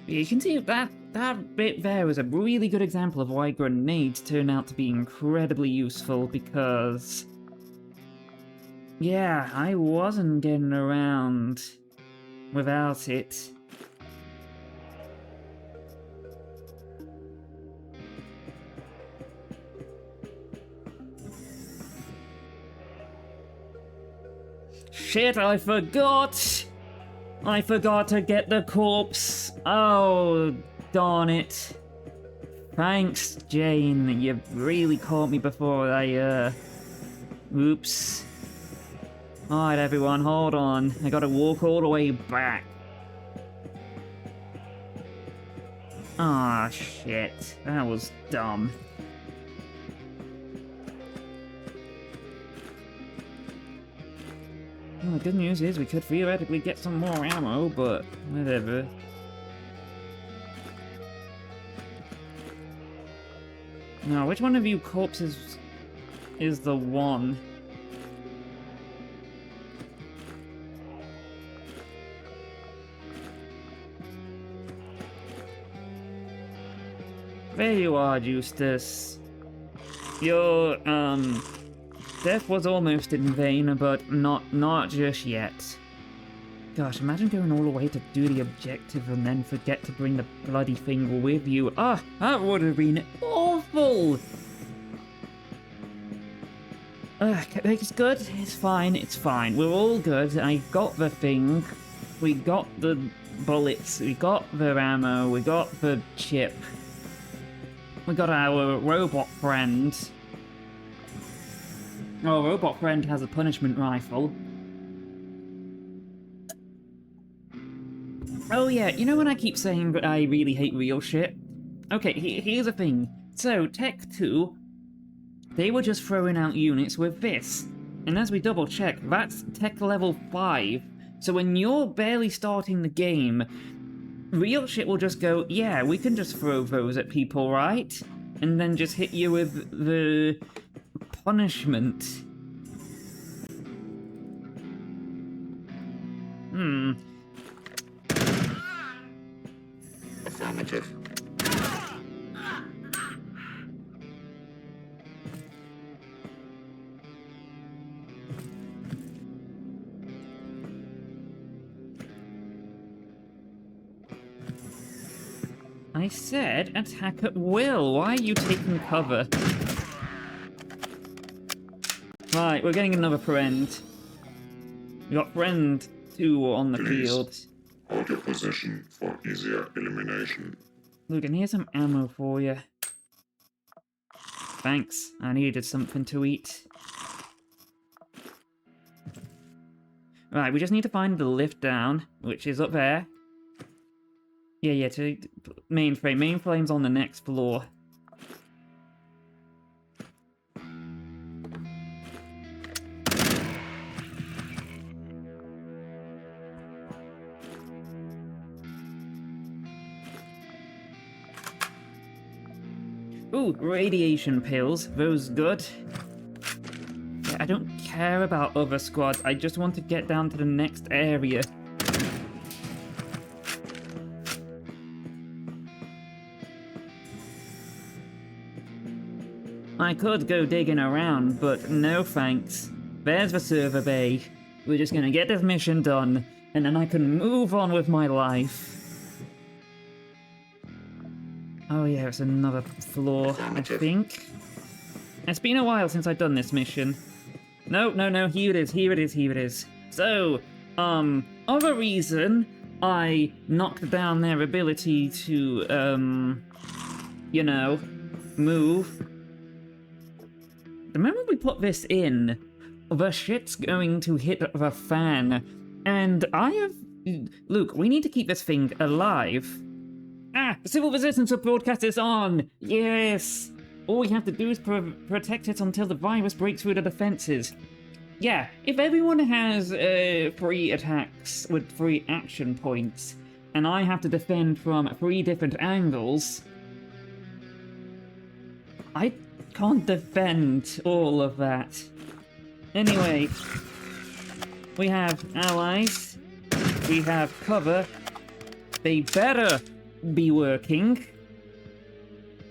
Speaker 1: You can see that bit there was a really good example of why grenades turn out to be incredibly useful, because yeah, I wasn't getting around without it. Shit, I forgot! I forgot to get the corpse. Oh, darn it. Thanks, Jane. You really caught me before I, oops. Alright, everyone, hold on. I gotta walk all the way back. Ah, shit. That was dumb. Well, the good news is we could theoretically get some more ammo, but whatever. Now, which one of you corpses is the one? There you are, Eustace. Your, death was almost in vain, but not just yet. Gosh, imagine going all the way to do the objective and then forget to bring the bloody thing with you. Ah, that would have been awful! It's good, it's fine. We're all good. I got the thing. We got the bullets, we got the ammo, we got the chip. We got our robot friend. Our robot friend has a punishment rifle. Oh yeah, you know when I keep saying that I really hate real shit? Okay, here's the thing. So, Tech 2, they were just throwing out units with this. And as we double check, that's Tech level 5. So when you're barely starting the game, real shit will just go, yeah, we can just throw those at people, right? And then just hit you with the punishment.
Speaker 2: Affirmative.
Speaker 1: I said attack at will. Why are you taking cover? Right, we're getting another friend. We got friend 2 on the field.
Speaker 2: Hold your position for easier elimination.
Speaker 1: Look, and here's some ammo for you. Thanks, I needed something to eat. Right, we just need to find the lift down, which is up there. Yeah, to mainframe. Mainframe's on the next floor. Ooh, radiation pills. Those good. Yeah, I don't care about other squads. I just want to get down to the next area. I could go digging around, but no thanks. There's the server bay. We're just gonna get this mission done, and then I can move on with my life. Oh yeah, it's another floor, I think. It's been a while since I've done this mission. No, here it is. So, other reason I knocked down their ability to, you know, move. The moment we put this in, the shit's going to hit the fan And I have... Luke, we need to keep this thing alive. Ah, the civil resistance broadcast is on! Yes! All we have to do is protect it until the virus breaks through the defenses. Yeah, if everyone has 3 attacks with 3 action points, and I have to defend from 3 different angles, I can't defend all of that. Anyway, we have allies, we have cover, they better be working.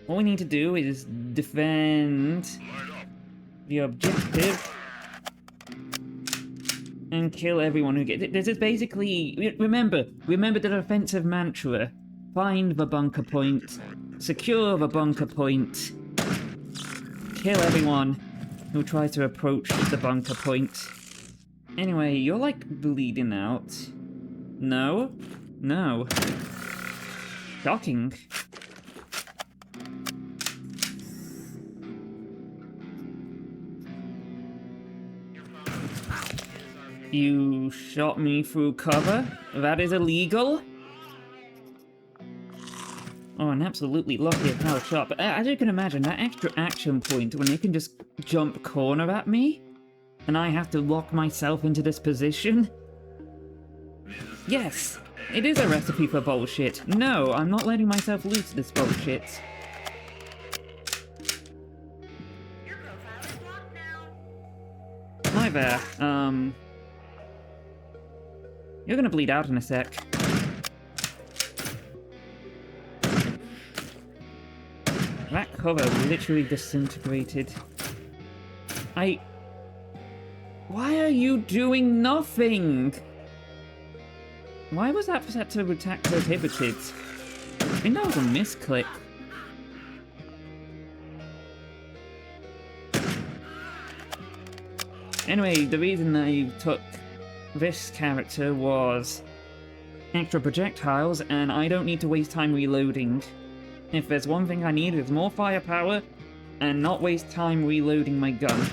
Speaker 1: All we need to do is defend the objective and kill everyone who gets it. This is basically... Remember the defensive mantra. Find the bunker point, secure the bunker point, kill everyone who tries to approach the bunker point. Anyway, you're like bleeding out. No? No. Shocking. You shot me through cover? That is illegal? Oh, an absolutely lucky as hell shot. But as you can imagine, that extra action point when they can just jump corner at me, and I have to lock myself into this position? Yes, it is a recipe for bullshit. No, I'm not letting myself loose this bullshit. Hi there, you're gonna bleed out in a sec. That cover literally disintegrated. Why are you doing nothing? Why was that set to attack prohibited? I think that was a misclick. Anyway, the reason I took this character was extra projectiles, and I don't need to waste time reloading. If there's one thing I need, it's more firepower, and not waste time reloading my gun.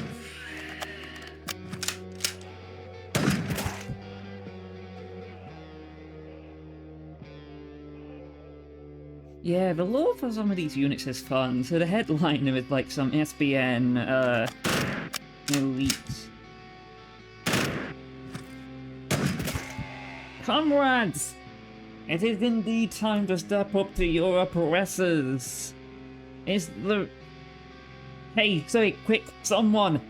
Speaker 1: Yeah, the lore for some of these units is fun. So the headliner is like some SBN, elite. Comrades! It is indeed time to step up to your oppressors. Is the... Hey, sorry, quick, someone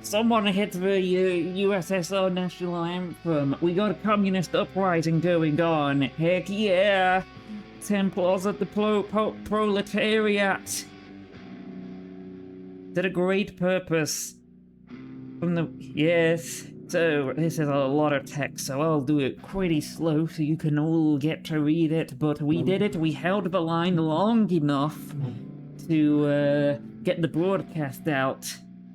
Speaker 1: hit the USSR national anthem. We got a communist uprising going on. Heck yeah! Templars of the proletariat. Did a great purpose. From the... Yes. So, this is a lot of text, so I'll do it pretty slow so you can all get to read it, but we did it, we held the line long enough to get the broadcast out.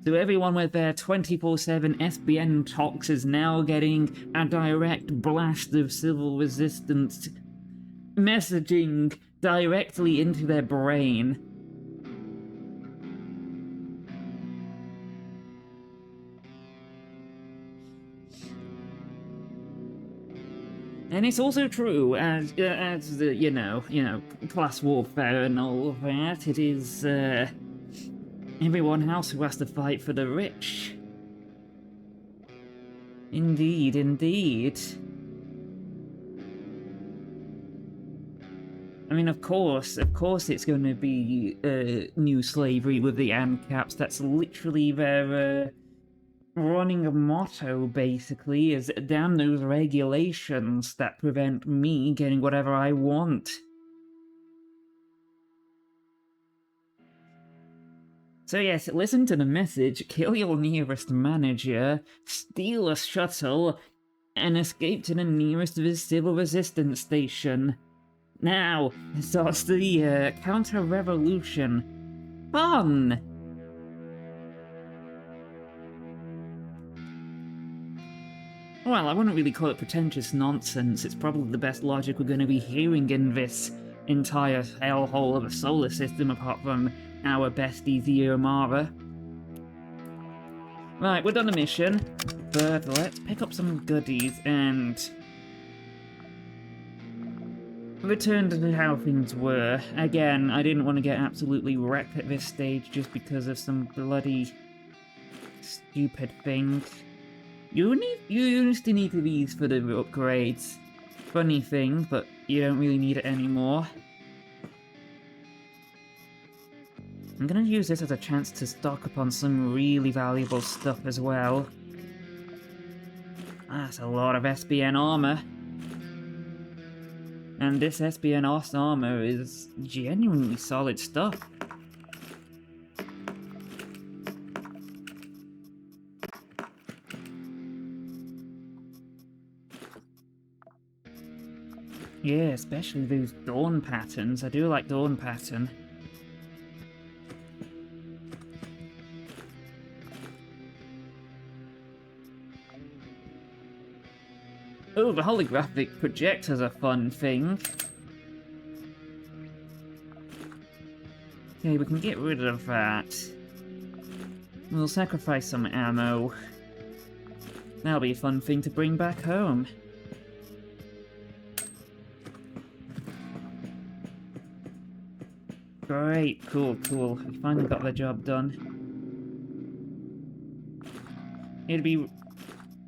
Speaker 1: So everyone with their 24/7 SBN talks is now getting a direct blast of civil resistance messaging directly into their brain. And it's also true, as the, you know, class warfare and all of that, it is, everyone else who has to fight for the rich. Indeed, indeed. I mean, of course it's going to be, new slavery with the ANCAPs. That's literally their, running motto, basically, is damn those regulations that prevent me getting whatever I want. So yes, listen to the message, kill your nearest manager, steal a shuttle, and escape to the nearest civil resistance station. Now starts the counter-revolution. Fun! Well, I wouldn't really call it pretentious nonsense. It's probably the best logic we're going to be hearing in this entire hellhole of a solar system, apart from our bestie Ziomara. Right, we're done a mission, but let's pick up some goodies and return to how things were. Again, I didn't want to get absolutely wrecked at this stage just because of some bloody stupid things. You used to need these for the upgrades. Funny thing, but you don't really need it anymore. I'm gonna use this as a chance to stock up on some really valuable stuff as well. That's a lot of SBN armor. And this SBN OS armor is genuinely solid stuff. Yeah, especially those dawn patterns. I do like dawn pattern. Oh, the holographic projector's a fun thing. Okay, we can get rid of that. We'll sacrifice some ammo. That'll be a fun thing to bring back home. Great, cool. We finally got the job done. It'd be...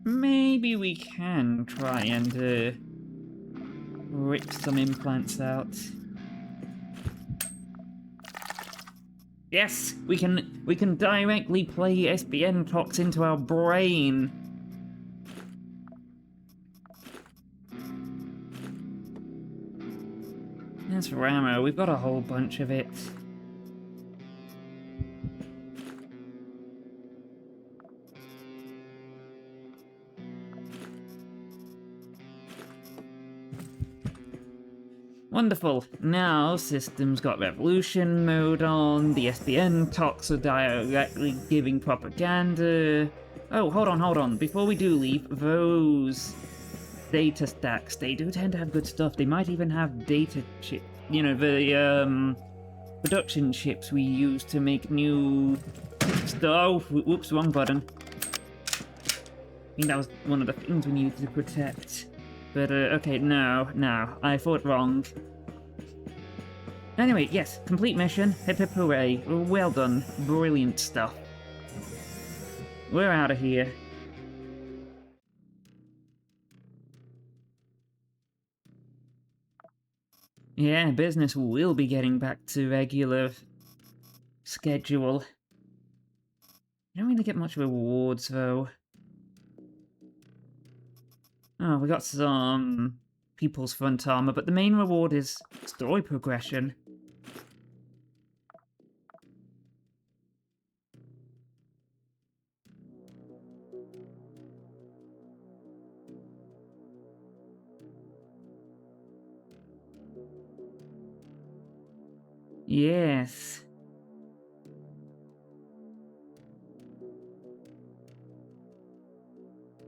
Speaker 1: Maybe we can try and rip some implants out. Yes, we can directly play SBN clocks into our brain. As for ammo, we've got a whole bunch of it. Wonderful. Now, system's got revolution mode on, the SBN talks are directly giving propaganda. Oh, hold on. Before we do leave, those data stacks, they do tend to have good stuff. They might even have data chip, you know, the production chips we use to make new stuff. Oh, whoops, wrong button. I think that was one of the things we needed to protect. But, okay, no, I thought wrong. Anyway, yes, complete mission. Hip hip hooray. Well done. Brilliant stuff. We're out of here. Yeah, business will be getting back to regular schedule. You don't really get much rewards, though. Oh, we got some People's Front armor, but the main reward is story progression. Yes.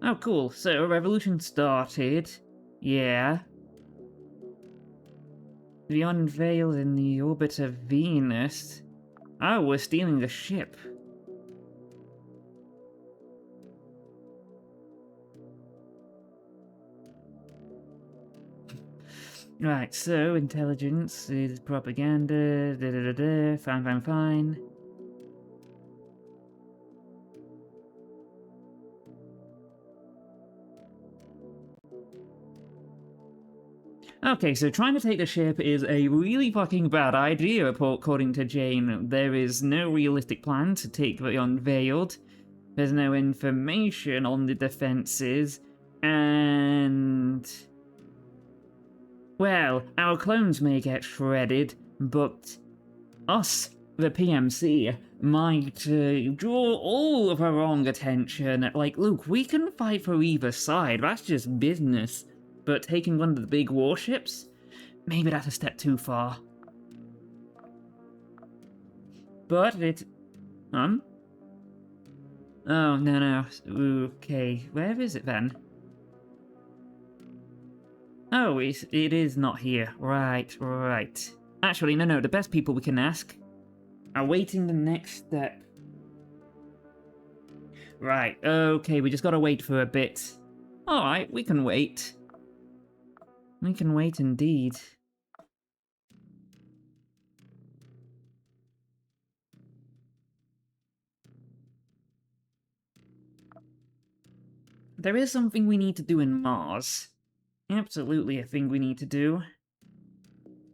Speaker 1: Oh, cool. So, revolution started. Yeah. We unveiled in the orbit of Venus. Oh, we're stealing the ship. Right, so intelligence is propaganda. Fine. Okay, so trying to take the ship is a really fucking bad idea, according to Jane. There is no realistic plan to take the Unveiled. There's no information on the defenses, and... Well, our clones may get shredded, but us, the PMC, might draw all of our wrong attention. Like, look, we can fight for either side, that's just business. But taking one of the big warships? Maybe that's a step too far. But it... Oh, no. Okay, where is it then? Oh, it is not here. Right. Actually, no, the best people we can ask are waiting the next step. Right, okay, we just gotta wait for a bit. Alright, we can wait. We can wait indeed. there is something we need to do in Mars. Absolutely a thing we need to do.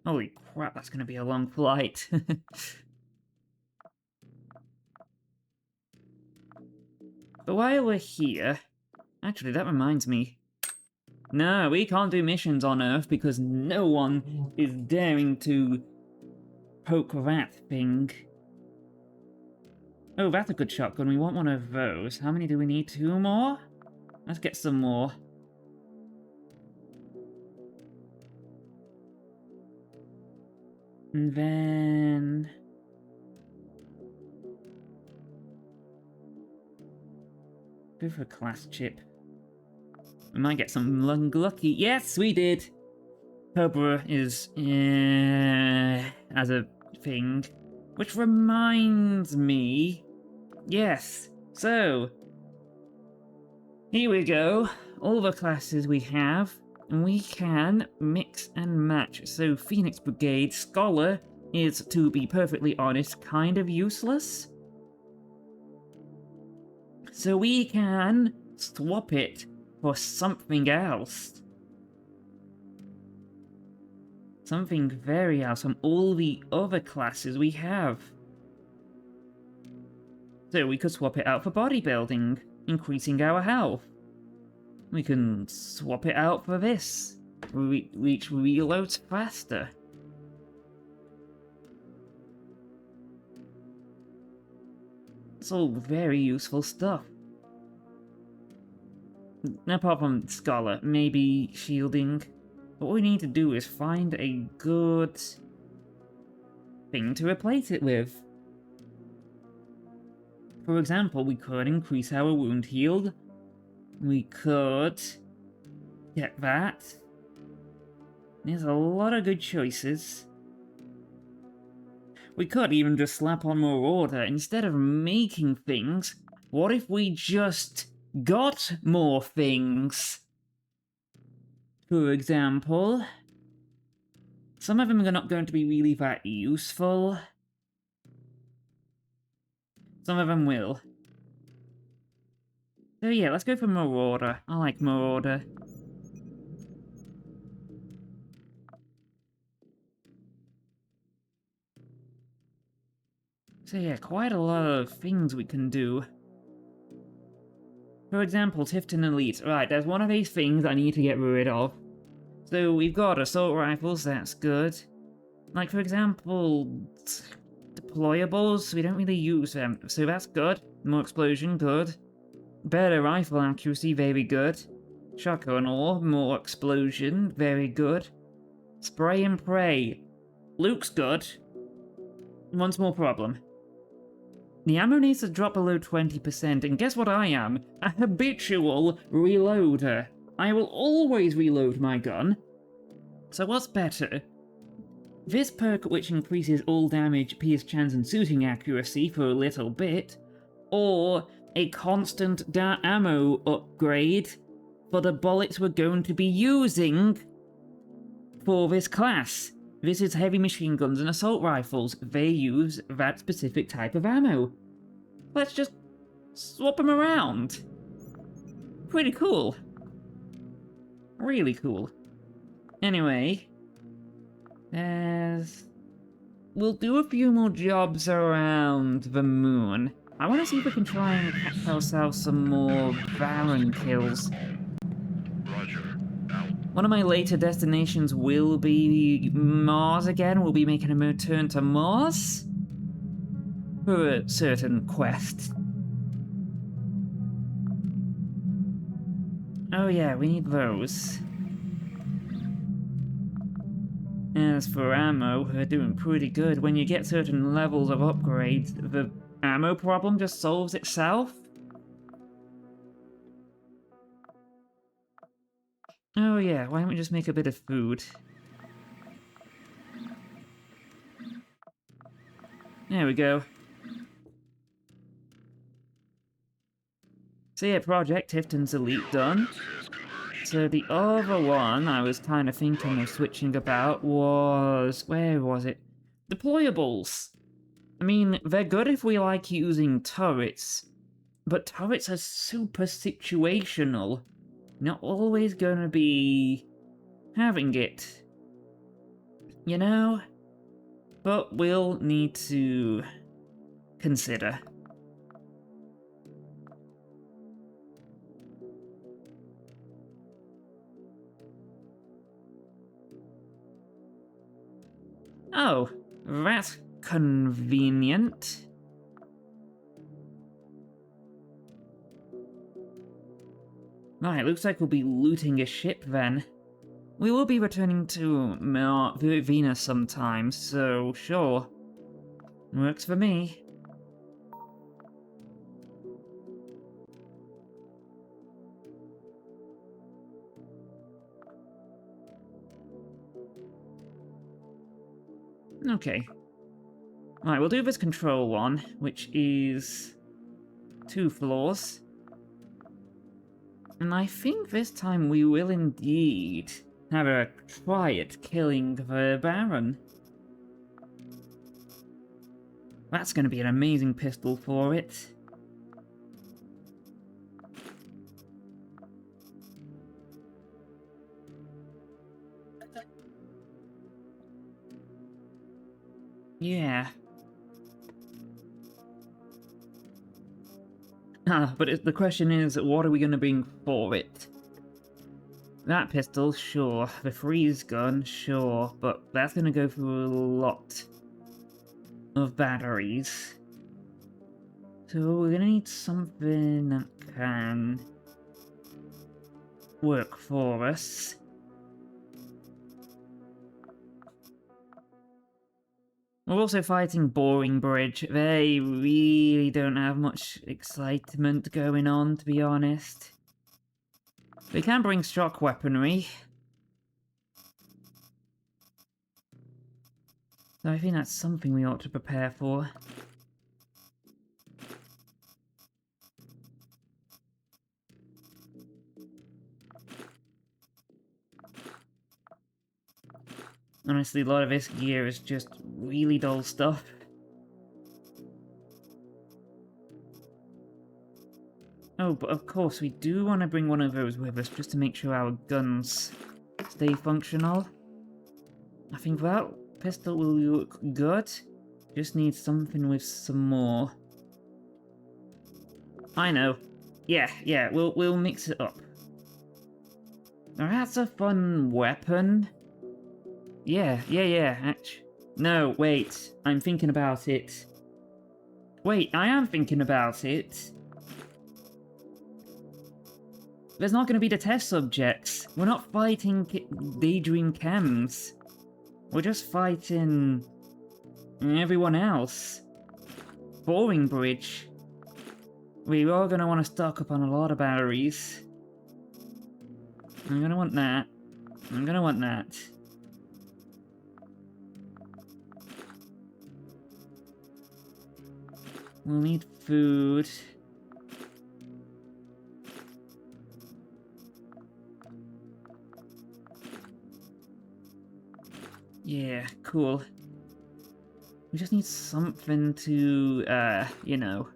Speaker 1: Holy crap, that's gonna be a long flight. But while we're here... Actually, that reminds me. No, we can't do missions on Earth because no one is daring to poke that thing. Oh, that's a good shotgun. We want one of those. How many do we need? 2 more? Let's get some more. And then... go for a class chip. We might get some lucky. Yes, we did! Cobra is... as a thing. Which reminds me... Yes, so... here we go. All the classes we have. And we can mix and match. So Phoenix Brigade Scholar is, to be perfectly honest, kind of useless. So we can swap it for something else. Something very else from all the other classes we have. So we could swap it out for bodybuilding, increasing our health. We can swap it out for this. Reach reloads faster. It's all very useful stuff. Apart from Scholar, maybe shielding. What we need to do is find a good thing to replace it with. For example, we could increase our wound healed. We could get that. There's a lot of good choices. We could even just slap on more order. Instead of making things, what if we just got more things? For example, some of them are not going to be really that useful. Some of them will. So yeah, let's go for Marauder. I like Marauder. So yeah, quite a lot of things we can do. For example, Tifton Elite. Right, there's one of these things I need to get rid of. So we've got assault rifles, that's good. Like, for example, deployables, we don't really use them, so that's good. More explosion, good. Better rifle accuracy, very good. Shotgun ore, more explosion, very good. Spray and pray. Luke's good. One small problem. The ammo needs to drop below 20%, and guess what I am? A habitual reloader. I will always reload my gun. So what's better? This perk which increases all damage, pierce chance and shooting accuracy for a little bit, or a constant ammo upgrade for the bullets we're going to be using for this class. This is heavy machine guns and assault rifles. They use that specific type of ammo. Let's just swap them around. Pretty cool. Really cool. Anyway, we'll do a few more jobs around the moon. I want to see if we can try and catch ourselves some more Baron kills. One of my later destinations will be Mars again. We'll be making a return to Mars for a certain quest. Oh yeah, we need those. As for ammo, we're doing pretty good. When you get certain levels of upgrades, the ammo problem just solves itself. Oh yeah, why don't we just make a bit of food? There we go. So yeah, Project Tifton's Elite done. So the other one I was kind of thinking of switching about was... where was it? Deployables. I mean, they're good if we like using turrets, But turrets are super situational. Not always gonna be having it. You know? But we'll need to consider. Oh, that's convenient. Right, looks like we'll be looting a ship then. We will be returning to Venus sometime, so sure. Works for me. Okay. Right, we'll do this control one, which is 2 floors. And I think this time we will indeed have a try at killing the Baron. That's going to be an amazing pistol for it. Yeah. But the question is, what are we going to bring for it? That pistol, sure. The freeze gun, sure. But that's going to go through a lot of batteries. So we're going to need something that can work for us. We're also fighting Boring Bridge. They really don't have much excitement going on, to be honest. They can bring shock weaponry. So I think that's something we ought to prepare for. Honestly, a lot of this gear is just really dull stuff. Oh, but of course, we do want to bring one of those with us just to make sure our guns stay functional. I think that pistol will look good. Just need something with some more. I know. Yeah, we'll mix it up. That's a fun weapon. Yeah, actually. No, wait. I'm thinking about it. Wait, I am thinking about it. There's not going to be the test subjects. We're not fighting Daydream Chems. We're just fighting everyone else. Boring Bridge. We are going to want to stock up on a lot of batteries. I'm going to want that. I'm going to want that. We'll need food. Yeah, cool. We just need something to, you know,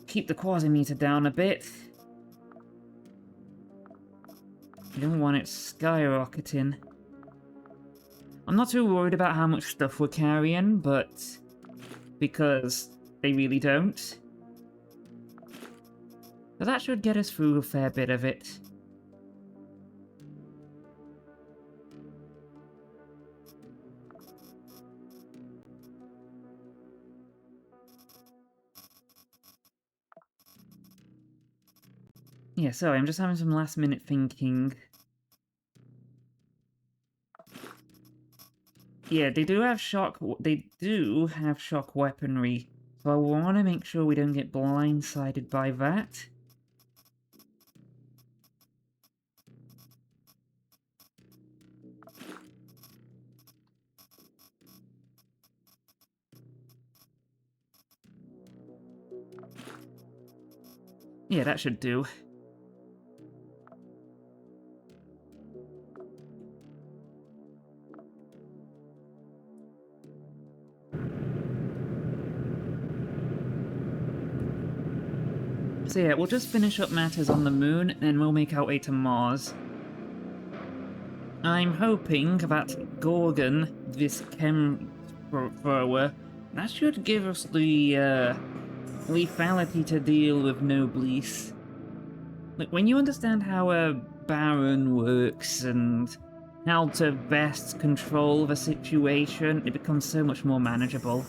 Speaker 1: keep the quasimeter down a bit. We don't want it skyrocketing. I'm not too worried about how much stuff we're carrying, but because they really don't. But that should get us through a fair bit of it. Yeah, sorry, I'm just having some last minute thinking. Yeah, they do have shock weaponry, so I want to make sure we don't get blindsided by that. Yeah, that should do. So yeah, we'll just finish up matters on the moon, and we'll make our way to Mars. I'm hoping that Gorgon, this chem thrower, that should give us the lethality to deal with Noblesse. Like, when you understand how a Baron works and how to best control the situation, it becomes so much more manageable.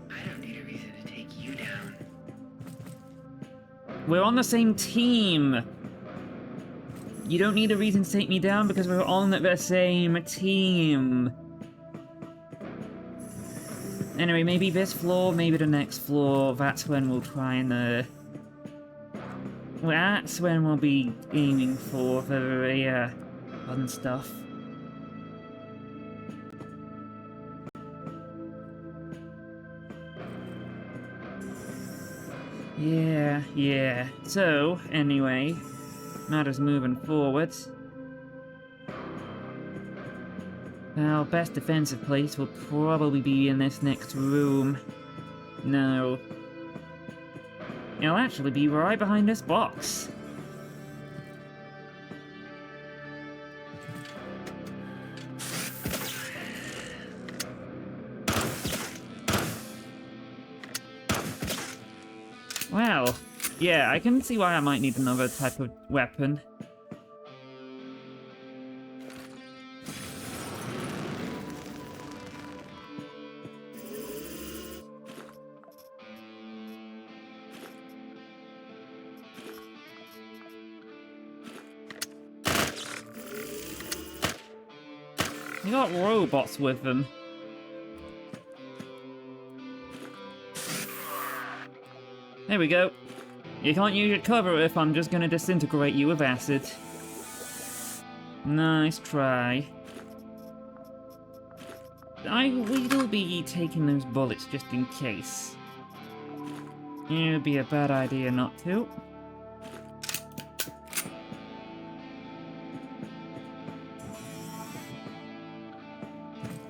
Speaker 3: I don't need a reason to take you down.
Speaker 1: We're on the same team! You don't need a reason to take me down because we're on the same team. Anyway, maybe this floor, maybe the next floor, that's when we'll try and, that's when we'll be aiming for the, fun stuff. Yeah. So, anyway, matters moving forward. Our best defensive place will probably be in this next room. No. It'll actually be right behind this box. Well, yeah, I can see why I might need another type of weapon. They got robots with them. There we go. You can't use your cover if I'm just gonna disintegrate you with acid. Nice try. I will be taking those bullets just in case. It would be a bad idea not to.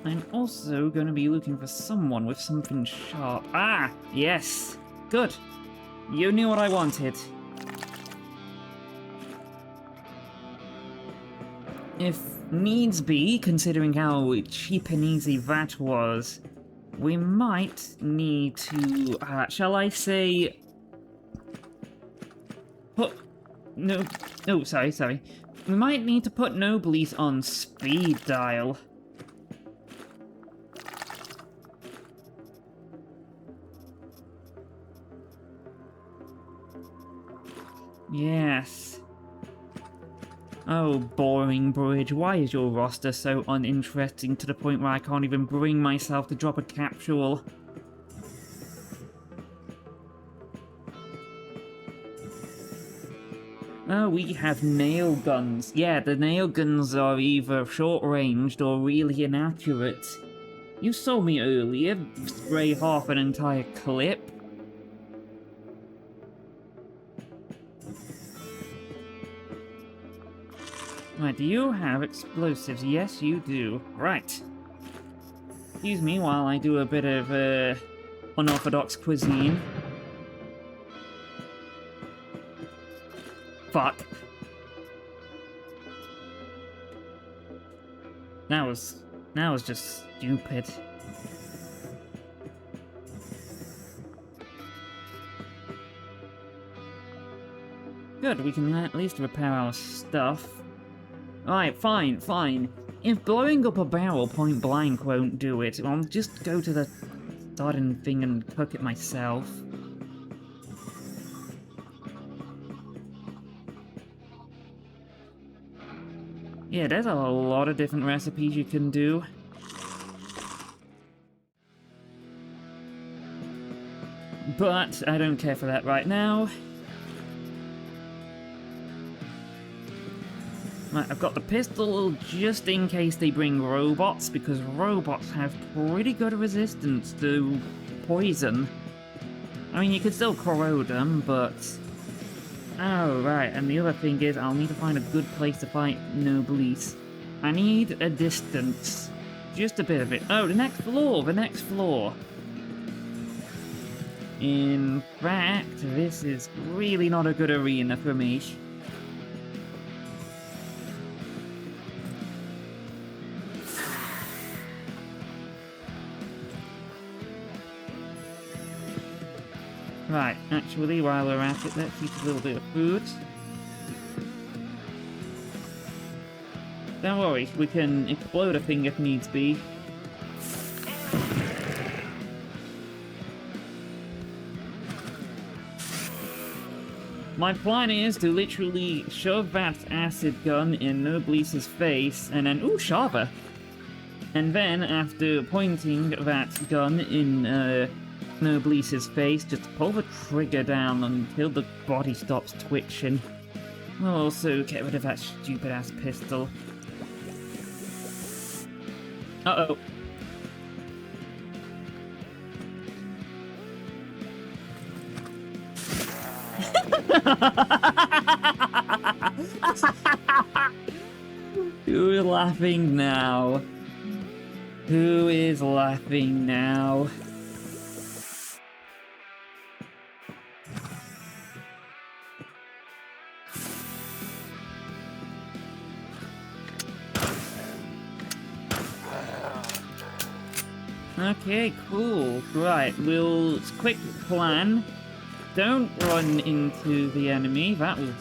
Speaker 1: I'm also going to be looking for someone with something sharp. Ah, yes. Good. You knew what I wanted. If needs be, considering how cheap and easy that was, we might need to, shall I say, sorry. We might need to put Noblesse on speed dial. Yes. Oh, boring bridge, why is your roster so uninteresting to the point where I can't even bring myself to drop a capsule? Oh, we have nail guns. Yeah, the nail guns are either short-ranged or really inaccurate. You saw me earlier spray half an entire clip. Right, do you have explosives? Yes, you do. Right. Excuse me while I do a bit of, unorthodox cuisine. Fuck. That was just stupid. Good, we can at least repair our stuff. Alright, fine. If blowing up a barrel point blank won't do it, I'll just go to the starting thing and cook it myself. Yeah, there's a lot of different recipes you can do. But I don't care for that right now. Right, I've got the pistol just in case they bring robots, because robots have pretty good resistance to poison. I mean, you could still corrode them, but... Oh, right, and the other thing is I'll need to find a good place to fight Noblesse. I need a distance. Just a bit of it. Oh, the next floor! In fact, this is really not a good arena for me. Right, actually, while we're at it, let's eat a little bit of food. Don't worry, we can explode a thing if needs be. My plan is to literally shove that acid gun in Noblis's face, and then, ooh, Shava! And then, after pointing that gun in, Noblis's face, just pull the trigger down until the body stops twitching. We'll also get rid of that stupid-ass pistol. Uh-oh. Who is laughing now? Who is laughing now? Okay, cool. Right, we'll quick plan. Don't run into the enemy. That was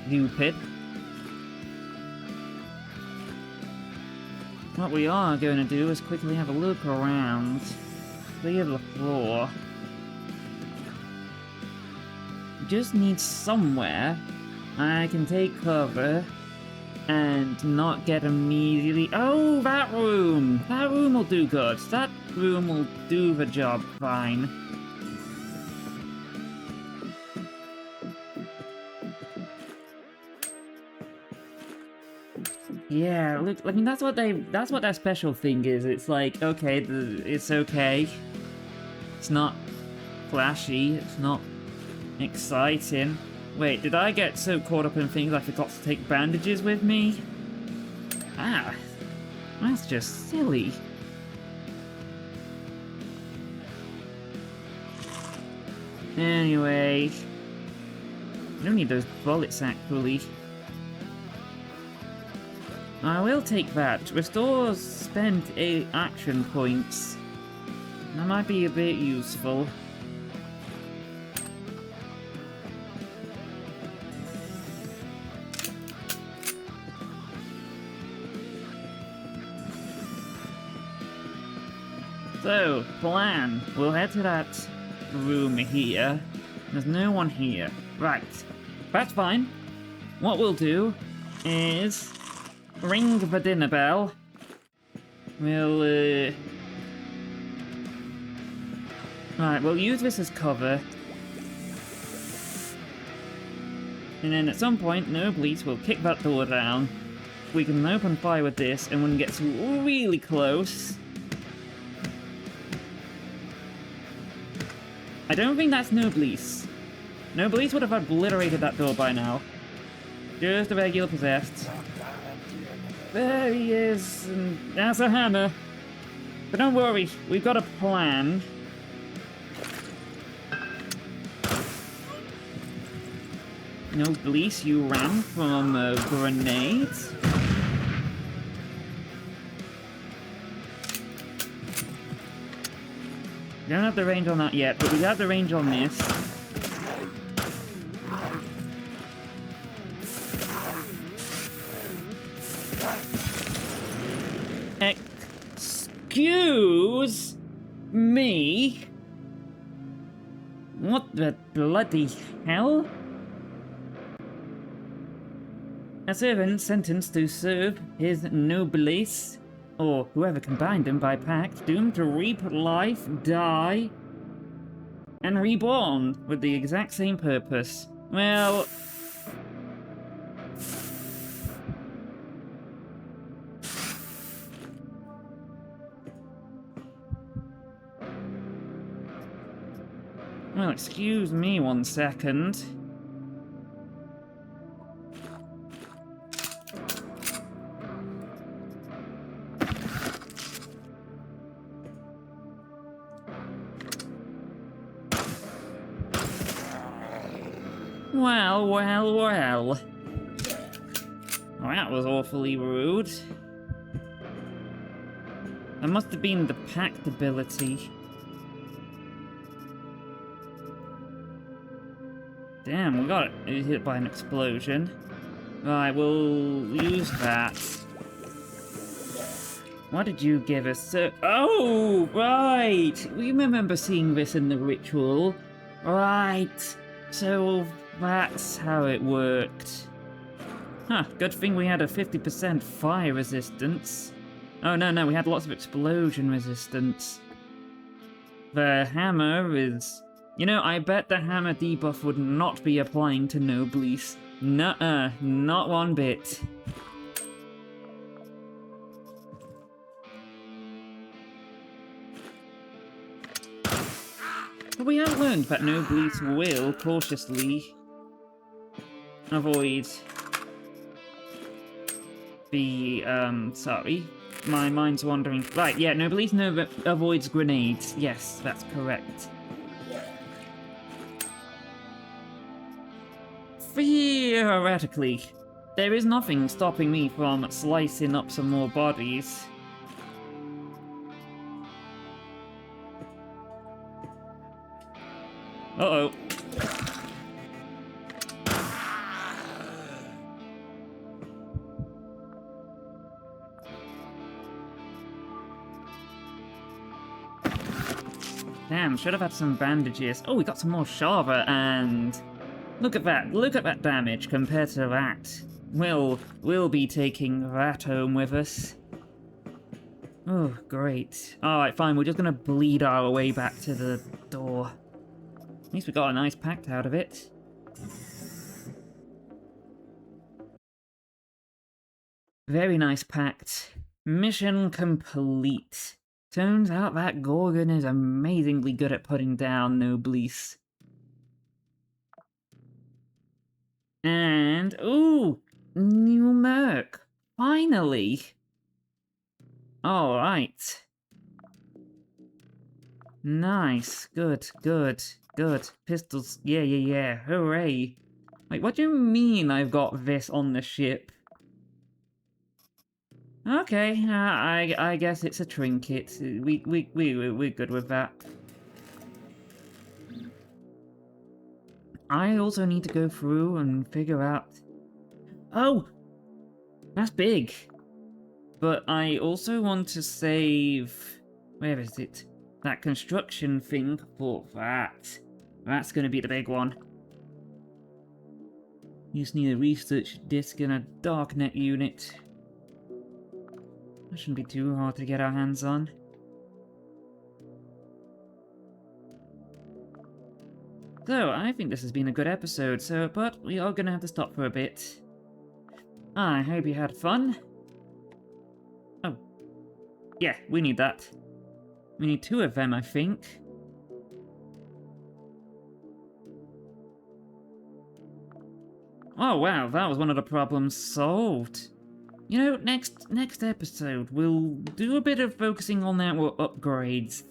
Speaker 1: stupid. What we are going to do is quickly have a look around. Clear the floor. Just need somewhere I can take cover and not get immediately... Oh, that room! That room will do good. That room will do the job fine. Yeah, look, I mean, that's what their special thing is. It's like, okay, it's okay. It's not flashy, it's not exciting. Wait, did I get so caught up in things I forgot to take bandages with me? Ah, that's just silly. Anyway, I don't need those bullets actually. I will take that. Restores spent action points. That might be a bit useful. So, plan. We'll head to that room here. There's no one here. Right. That's fine. What we'll do is ring the dinner bell. We'll, Right, we'll use this as cover. And then at some point, Noblis will kick that door down. We can open fire with this, and when it gets really close... I don't think that's Noblis. Noblis would have obliterated that door by now. Just a regular possessed. There he is, and that's a hammer. But don't worry, we've got a plan. Noblis, you ran from a grenade. We don't have the range on that yet, but we have the range on this. Excuse me? What the bloody hell? A servant sentenced to serve his noblesse, or whoever combined them by pact, doomed to reap life, die, and reborn with the exact same purpose. Well... Well, excuse me 1 second. Well, well, well. That was awfully rude. That must have been the pact ability. Damn, we got hit by an explosion. Right, we'll use that. What did you give us? Oh, right! We remember seeing this in the ritual. Right. So that's how it worked. Huh, good thing we had a 50% fire resistance. Oh, no, we had lots of explosion resistance. The hammer is... You know, I bet the hammer debuff would not be applying to Noblesse. Nuh-uh, not one bit. But we have learned that Noblesse will cautiously avoid the, sorry. My mind's wandering. Right, yeah, Noblesse avoids grenades. Yes, that's correct. Theoretically, there is nothing stopping me from slicing up some more bodies. Uh-oh. Damn, should have had some bandages. Oh, we got some more Shava, and... Look at that damage compared to that. We'll be taking that home with us. Oh, great. Alright, fine, we're just gonna bleed our way back to the door. At least we got a nice pact out of it. Very nice pact. Mission complete. Turns out that Gorgon is amazingly good at putting down Noblesse. And, ooh, new merc. Finally. Alright. Nice. Good. Pistols. Yeah. Hooray. Wait, what do you mean I've got this on the ship? Okay, I guess it's a trinket. We're good with that. I also need to go through and figure out... Oh! That's big! But I also want to save... Where is it? That construction thing for that. That's gonna be the big one. You just need a research disk and a darknet unit. That shouldn't be too hard to get our hands on. So, I think this has been a good episode, but we are gonna have to stop for a bit. I hope you had fun. Oh. Yeah, we need that. We need 2 of them, I think. Oh wow, that was one of the problems solved. You know, next episode, we'll do a bit of focusing on our upgrades.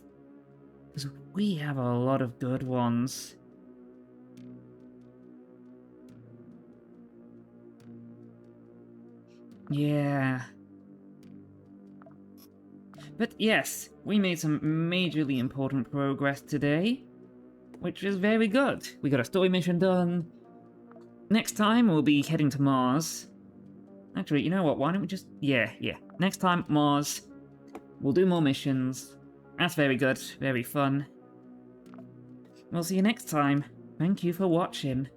Speaker 1: Because we have a lot of good ones. Yeah. But yes, we made some majorly important progress today, which is very good. We got a story mission done. Next time, we'll be heading to Mars. Actually, you know what, why don't we just... Yeah. Next time, Mars. We'll do more missions. That's very good, very fun. We'll see you next time. Thank you for watching.